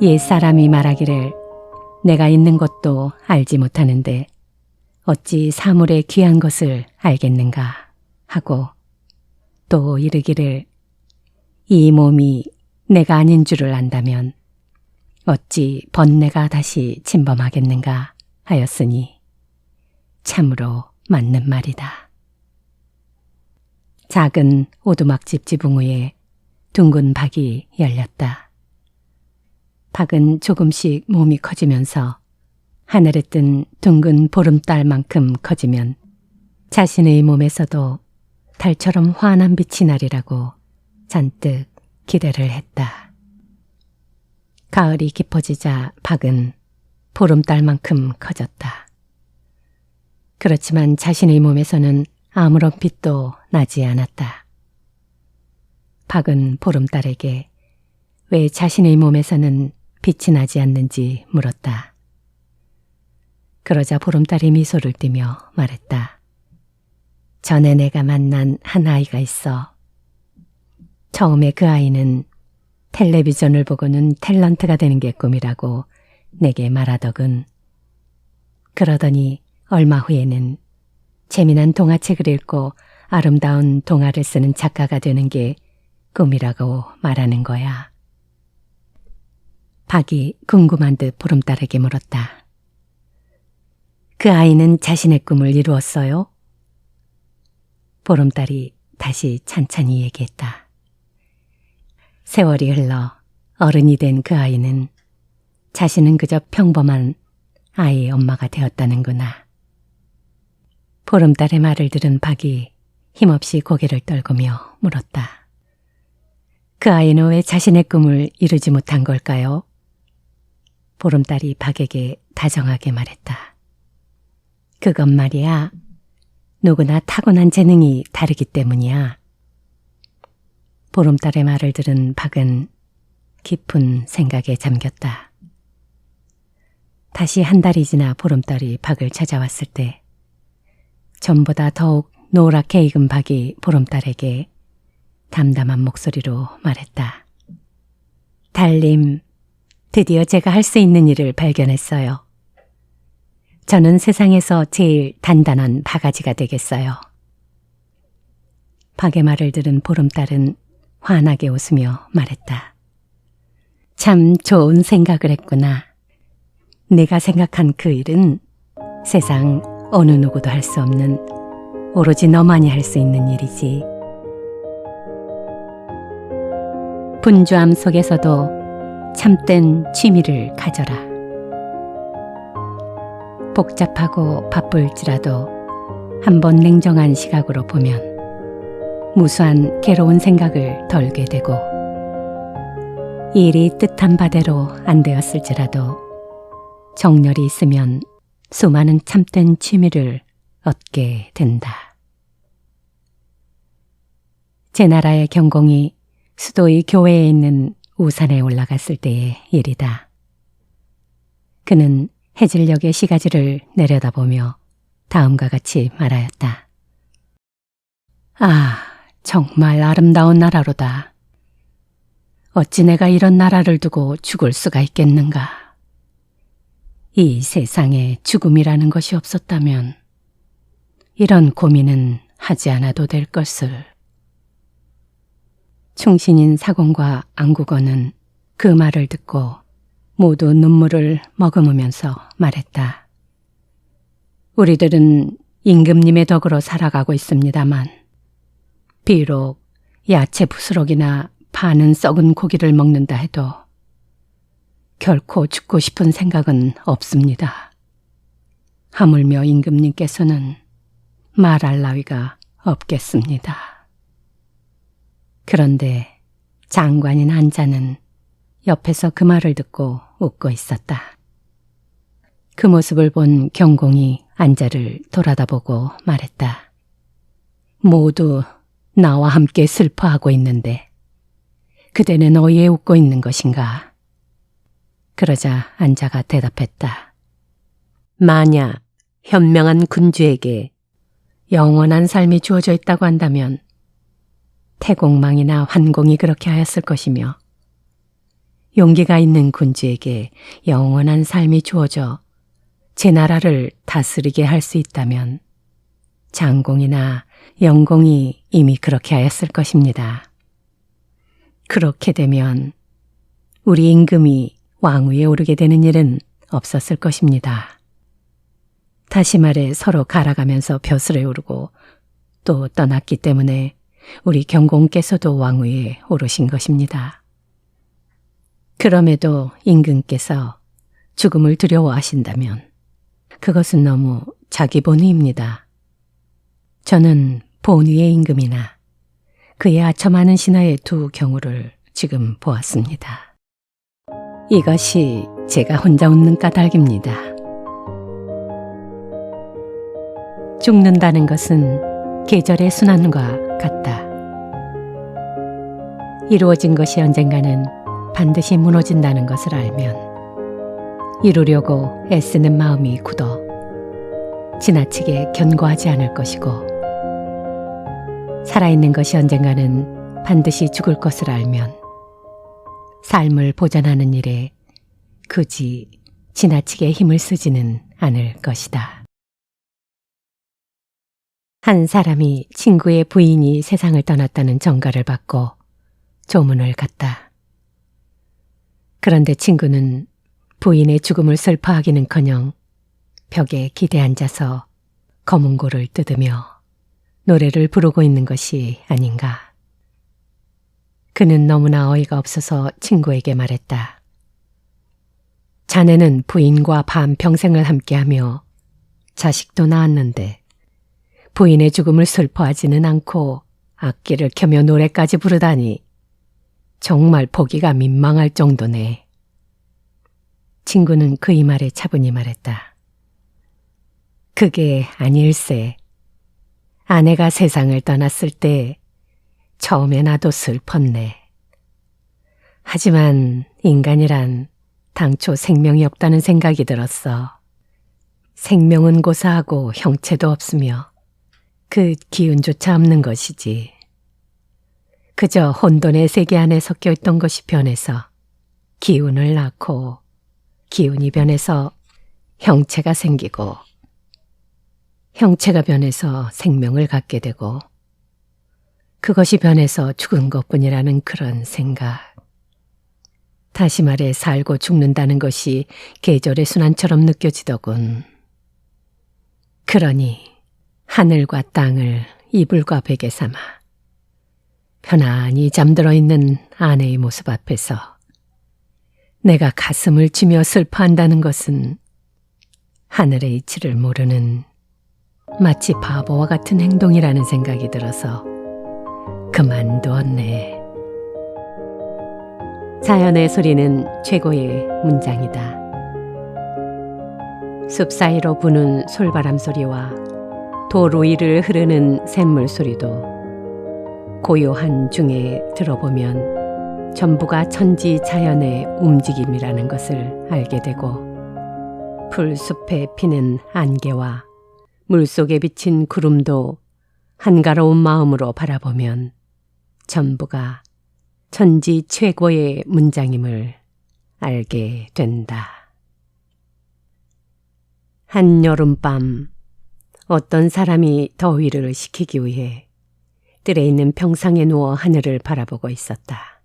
옛 사람이 말하기를 내가 있는 것도 알지 못하는데 어찌 사물의 귀한 것을 알겠는가 하고 또 이르기를 이 몸이 내가 아닌 줄을 안다면 어찌 번뇌가 다시 침범하겠는가 하였으니 참으로 맞는 말이다. 작은 오두막집 지붕 위에 둥근 박이 열렸다. 박은 조금씩 몸이 커지면서 하늘에 뜬 둥근 보름달만큼 커지면 자신의 몸에서도 달처럼 환한 빛이 나리라고 잔뜩 기대를 했다. 가을이 깊어지자 박은 보름달만큼 커졌다. 그렇지만 자신의 몸에서는 아무런 빛도 나지 않았다. 박은 보름달에게 왜 자신의 몸에서는 빛이 나지 않는지 물었다. 그러자 보름달이 미소를 띠며 말했다. 전에 내가 만난 한 아이가 있어. 처음에 그 아이는 텔레비전을 보고는 탤런트가 되는 게 꿈이라고 내게 말하더군. 그러더니 얼마 후에는 재미난 동화책을 읽고 아름다운 동화를 쓰는 작가가 되는 게 꿈이라고 말하는 거야. 박이 궁금한 듯 보름달에게 물었다. 그 아이는 자신의 꿈을 이루었어요? 보름달이 다시 찬찬히 얘기했다. 세월이 흘러 어른이 된 그 아이는 자신은 그저 평범한 아이의 엄마가 되었다는구나. 보름달의 말을 들은 박이 힘없이 고개를 떨구며 물었다. 그 아이는 왜 자신의 꿈을 이루지 못한 걸까요? 보름달이 박에게 다정하게 말했다. 그건 말이야. 누구나 타고난 재능이 다르기 때문이야. 보름달의 말을 들은 박은 깊은 생각에 잠겼다. 다시 한 달이 지나 보름달이 박을 찾아왔을 때 전보다 더욱 노랗게 익은 박이 보름달에게 담담한 목소리로 말했다. 달님, 드디어 제가 할 수 있는 일을 발견했어요. 저는 세상에서 제일 단단한 바가지가 되겠어요. 박의 말을 들은 보름달은 환하게 웃으며 말했다. 참 좋은 생각을 했구나. 내가 생각한 그 일은 세상 어느 누구도 할 수 없는 오로지 너만이 할 수 있는 일이지. 분주함 속에서도 참된 취미를 가져라. 복잡하고 바쁠지라도 한번 냉정한 시각으로 보면 무수한 괴로운 생각을 덜게 되고 일이 뜻한 바대로 안 되었을지라도 정열이 있으면 수많은 참된 취미를 얻게 된다. 제 나라의 경공이 수도의 교회에 있는 우산에 올라갔을 때의 일이다. 그는 해질녘의 시가지를 내려다보며 다음과 같이 말하였다. 아, 정말 아름다운 나라로다. 어찌 내가 이런 나라를 두고 죽을 수가 있겠는가. 이 세상에 죽음이라는 것이 없었다면 이런 고민은 하지 않아도 될 것을. 충신인 사공과 안국어는 그 말을 듣고 모두 눈물을 머금으면서 말했다. 우리들은 임금님의 덕으로 살아가고 있습니다만 비록 야채 부스럭이나 파는 썩은 고기를 먹는다 해도 결코 죽고 싶은 생각은 없습니다. 하물며 임금님께서는 말할 나위가 없겠습니다. 그런데 장관인 한자는 옆에서 그 말을 듣고 웃고 있었다. 그 모습을 본 경공이 안자를 돌아다보고 말했다. 모두 나와 함께 슬퍼하고 있는데 그대는 어이에 웃고 있는 것인가? 그러자 안자가 대답했다. 만약 현명한 군주에게 영원한 삶이 주어져 있다고 한다면 태공망이나 환공이 그렇게 하였을 것이며 용기가 있는 군주에게 영원한 삶이 주어져 제 나라를 다스리게 할 수 있다면 장공이나 영공이 이미 그렇게 하였을 것입니다. 그렇게 되면 우리 임금이 왕위에 오르게 되는 일은 없었을 것입니다. 다시 말해 서로 갈아가면서 벼슬에 오르고 또 떠났기 때문에 우리 경공께서도 왕위에 오르신 것입니다. 그럼에도 임금께서 죽음을 두려워하신다면 그것은 너무 자기 본의입니다. 저는 본위의 임금이나 그의 아첨하는 신하의 두 경우를 지금 보았습니다. 이것이 제가 혼자 웃는 까닭입니다. 죽는다는 것은 계절의 순환과 같다. 이루어진 것이 언젠가는 반드시 무너진다는 것을 알면 이루려고 애쓰는 마음이 굳어 지나치게 견고하지 않을 것이고 살아있는 것이 언젠가는 반드시 죽을 것을 알면 삶을 보존하는 일에 굳이 지나치게 힘을 쓰지는 않을 것이다. 한 사람이 친구의 부인이 세상을 떠났다는 전가를 받고 조문을 갔다. 그런데 친구는 부인의 죽음을 슬퍼하기는커녕 벽에 기대 앉아서 검은고를 뜯으며 노래를 부르고 있는 것이 아닌가. 그는 너무나 어이가 없어서 친구에게 말했다. 자네는 부인과 반평생을 함께하며 자식도 낳았는데 부인의 죽음을 슬퍼하지는 않고 악기를 켜며 노래까지 부르다니 정말 보기가 민망할 정도네. 친구는 그의 말에 차분히 말했다. 그게 아닐세. 아내가 세상을 떠났을 때 처음에 나도 슬펐네. 하지만 인간이란 당초 생명이 없다는 생각이 들었어. 생명은 고사하고 형체도 없으며 그 기운조차 없는 것이지. 그저 혼돈의 세계 안에 섞여 있던 것이 변해서 기운을 낳고 기운이 변해서 형체가 생기고 형체가 변해서 생명을 갖게 되고 그것이 변해서 죽은 것뿐이라는 그런 생각. 다시 말해 살고 죽는다는 것이 계절의 순환처럼 느껴지더군. 그러니 하늘과 땅을 이불과 베개 삼아 편안히 잠들어 있는 아내의 모습 앞에서 내가 가슴을 치며 슬퍼한다는 것은 하늘의 이치를 모르는 마치 바보와 같은 행동이라는 생각이 들어서 그만두었네. 자연의 소리는 최고의 문장이다. 숲 사이로 부는 솔바람 소리와 도로 위를 흐르는 샘물 소리도 고요한 중에 들어보면 전부가 천지 자연의 움직임이라는 것을 알게 되고 풀숲에 피는 안개와 물속에 비친 구름도 한가로운 마음으로 바라보면 전부가 천지 최고의 문장임을 알게 된다. 한 여름밤 어떤 사람이 더위를 식히기 위해 뜰에 있는 평상에 누워 하늘을 바라보고 있었다.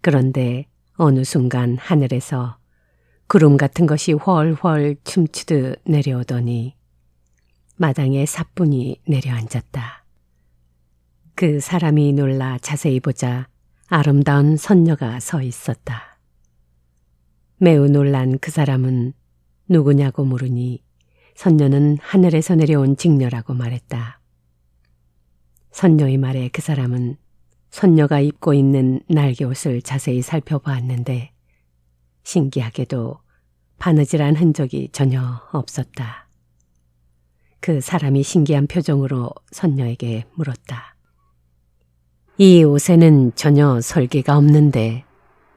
그런데 어느 순간 하늘에서 구름 같은 것이 훨훨 춤추듯 내려오더니 마당에 사뿐히 내려앉았다. 그 사람이 놀라 자세히 보자 아름다운 선녀가 서 있었다. 매우 놀란 그 사람은 누구냐고 물으니 선녀는 하늘에서 내려온 직녀라고 말했다. 선녀의 말에 그 사람은 선녀가 입고 있는 날개옷을 자세히 살펴보았는데 신기하게도 바느질한 흔적이 전혀 없었다. 그 사람이 신기한 표정으로 선녀에게 물었다. 이 옷에는 전혀 설계가 없는데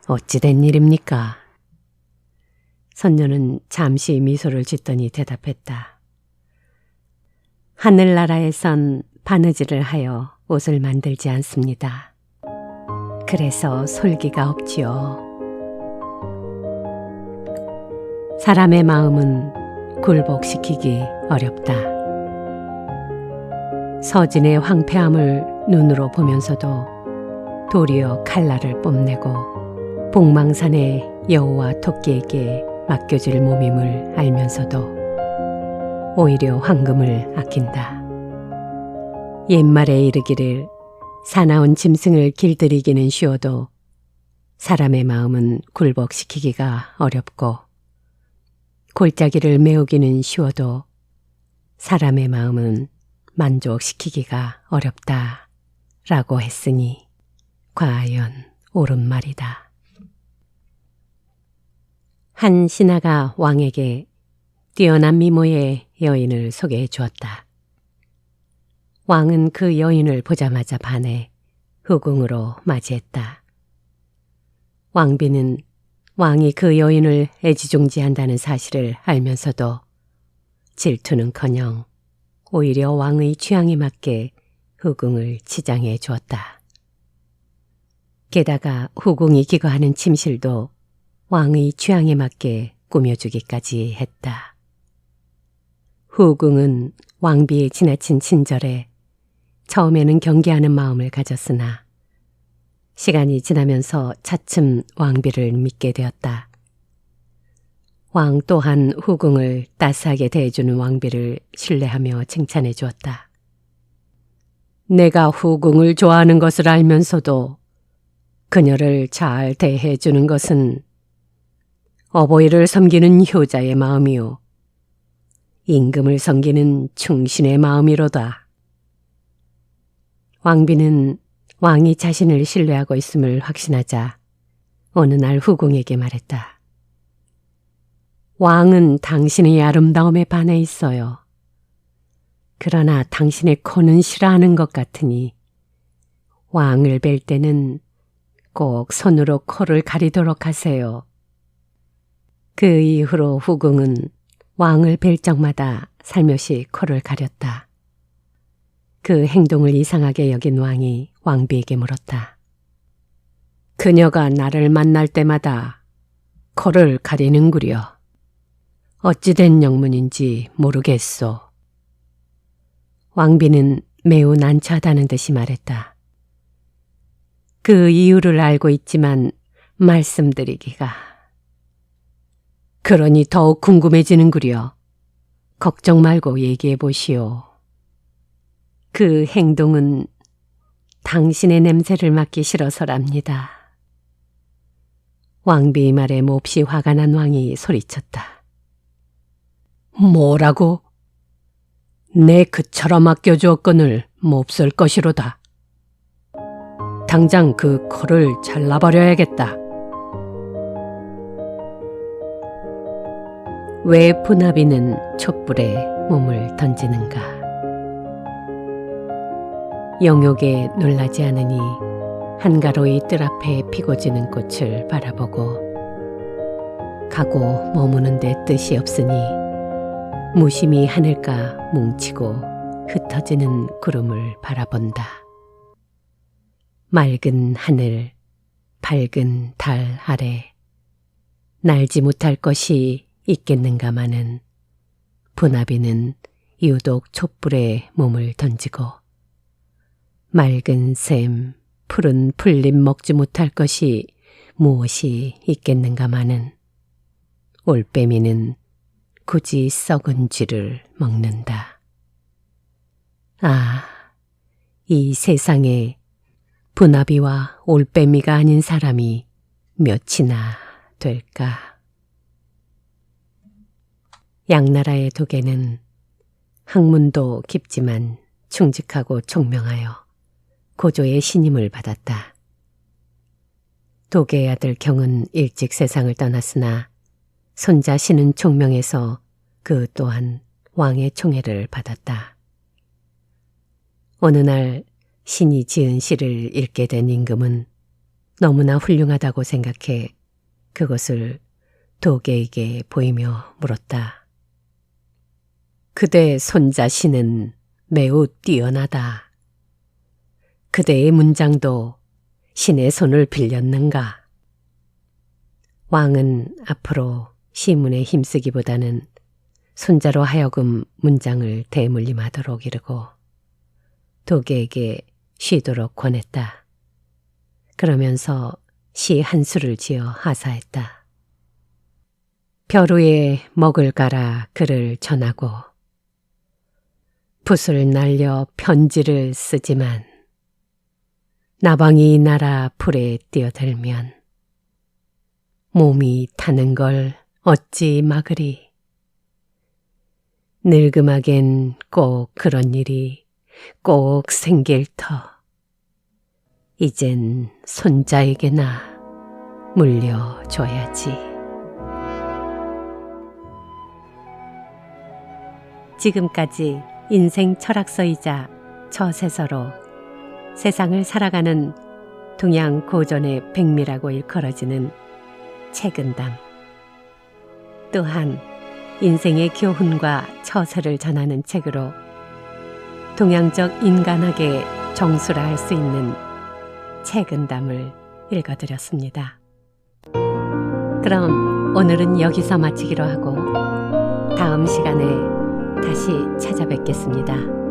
어찌 된 일입니까? 선녀는 잠시 미소를 짓더니 대답했다. 하늘나라에선 바느질을 하여 옷을 만들지 않습니다. 그래서 솔기가 없지요. 사람의 마음은 굴복시키기 어렵다. 서진의 황폐함을 눈으로 보면서도 도리어 칼날을 뽐내고 복망산의 여우와 토끼에게 맡겨질 몸임을 알면서도 오히려 황금을 아낀다. 옛말에 이르기를 사나운 짐승을 길들이기는 쉬워도 사람의 마음은 굴복시키기가 어렵고 골짜기를 메우기는 쉬워도 사람의 마음은 만족시키기가 어렵다 라고 했으니 과연 옳은 말이다. 한 신하가 왕에게 뛰어난 미모의 여인을 소개해 주었다. 왕은 그 여인을 보자마자 반해 후궁으로 맞이했다. 왕비는 왕이 그 여인을 애지중지한다는 사실을 알면서도 질투는커녕 오히려 왕의 취향에 맞게 후궁을 치장해 주었다. 게다가 후궁이 기거하는 침실도 왕의 취향에 맞게 꾸며주기까지 했다. 후궁은 왕비의 지나친 친절에 처음에는 경계하는 마음을 가졌으나 시간이 지나면서 차츰 왕비를 믿게 되었다. 왕 또한 후궁을 따스하게 대해주는 왕비를 신뢰하며 칭찬해 주었다. 내가 후궁을 좋아하는 것을 알면서도 그녀를 잘 대해주는 것은 어버이를 섬기는 효자의 마음이요 임금을 섬기는 충신의 마음이로다. 왕비는 왕이 자신을 신뢰하고 있음을 확신하자 어느 날 후궁에게 말했다. 왕은 당신의 아름다움에 반해 있어요. 그러나 당신의 코는 싫어하는 것 같으니 왕을 뵐 때는 꼭 손으로 코를 가리도록 하세요. 그 이후로 후궁은 왕을 뵐 적마다 살며시 코를 가렸다. 그 행동을 이상하게 여긴 왕이 왕비에게 물었다. 그녀가 나를 만날 때마다 코를 가리는구려. 어찌된 영문인지 모르겠소. 왕비는 매우 난처하다는 듯이 말했다. 그 이유를 알고 있지만 말씀드리기가. 그러니 더욱 궁금해지는구려. 걱정 말고 얘기해 보시오. 그 행동은 당신의 냄새를 맡기 싫어서랍니다. 왕비의 말에 몹시 화가 난 왕이 소리쳤다. 뭐라고? 내 그처럼 아껴주었거늘 몹쓸 것이로다. 당장 그 코를 잘라버려야겠다. 왜 분하비는 촛불에 몸을 던지는가? 영욕에 놀라지 않으니 한가로이 뜰 앞에 피고 지는 꽃을 바라보고 가고 머무는 데 뜻이 없으니 무심히 하늘가 뭉치고 흩어지는 구름을 바라본다. 맑은 하늘, 밝은 달 아래 날지 못할 것이 있겠는가마는 분하비는 유독 촛불에 몸을 던지고 맑은 샘, 푸른 풀잎 먹지 못할 것이 무엇이 있겠는가마는 올빼미는 굳이 썩은 쥐를 먹는다. 아, 이 세상에 분하비와 올빼미가 아닌 사람이 몇이나 될까? 양나라의 도계는 학문도 깊지만 충직하고 총명하여 고조의 신임을 받았다. 도계의 아들 경은 일찍 세상을 떠났으나 손자 신은 총명해서 그 또한 왕의 총애를 받았다. 어느 날 신이 지은 시를 읽게 된 임금은 너무나 훌륭하다고 생각해 그것을 도계에게 보이며 물었다. 그대 손자 시는 매우 뛰어나다. 그대의 문장도 신의 손을 빌렸는가? 왕은 앞으로 시문에 힘쓰기보다는 손자로 하여금 문장을 대물림하도록 이르고 도계에게 쉬도록 권했다. 그러면서 시 한 수를 지어 하사했다. 벼루에 먹을 갈아 글을 전하고 붓을 날려 편지를 쓰지만 나방이 날아 불에 뛰어들면 몸이 타는 걸 어찌 막으리. 늙음하겐 꼭 그런 일이 꼭 생길 터. 이젠 손자에게나 물려줘야지. 지금까지 인생 철학서이자 처세서로 세상을 살아가는 동양 고전의 백미라고 일컬어지는 책은담. 또한 인생의 교훈과 처세를 전하는 책으로 동양적 인간학의 정수라 할 수 있는 책은담을 읽어드렸습니다. 그럼 오늘은 여기서 마치기로 하고 다음 시간에 다시 찾아뵙겠습니다.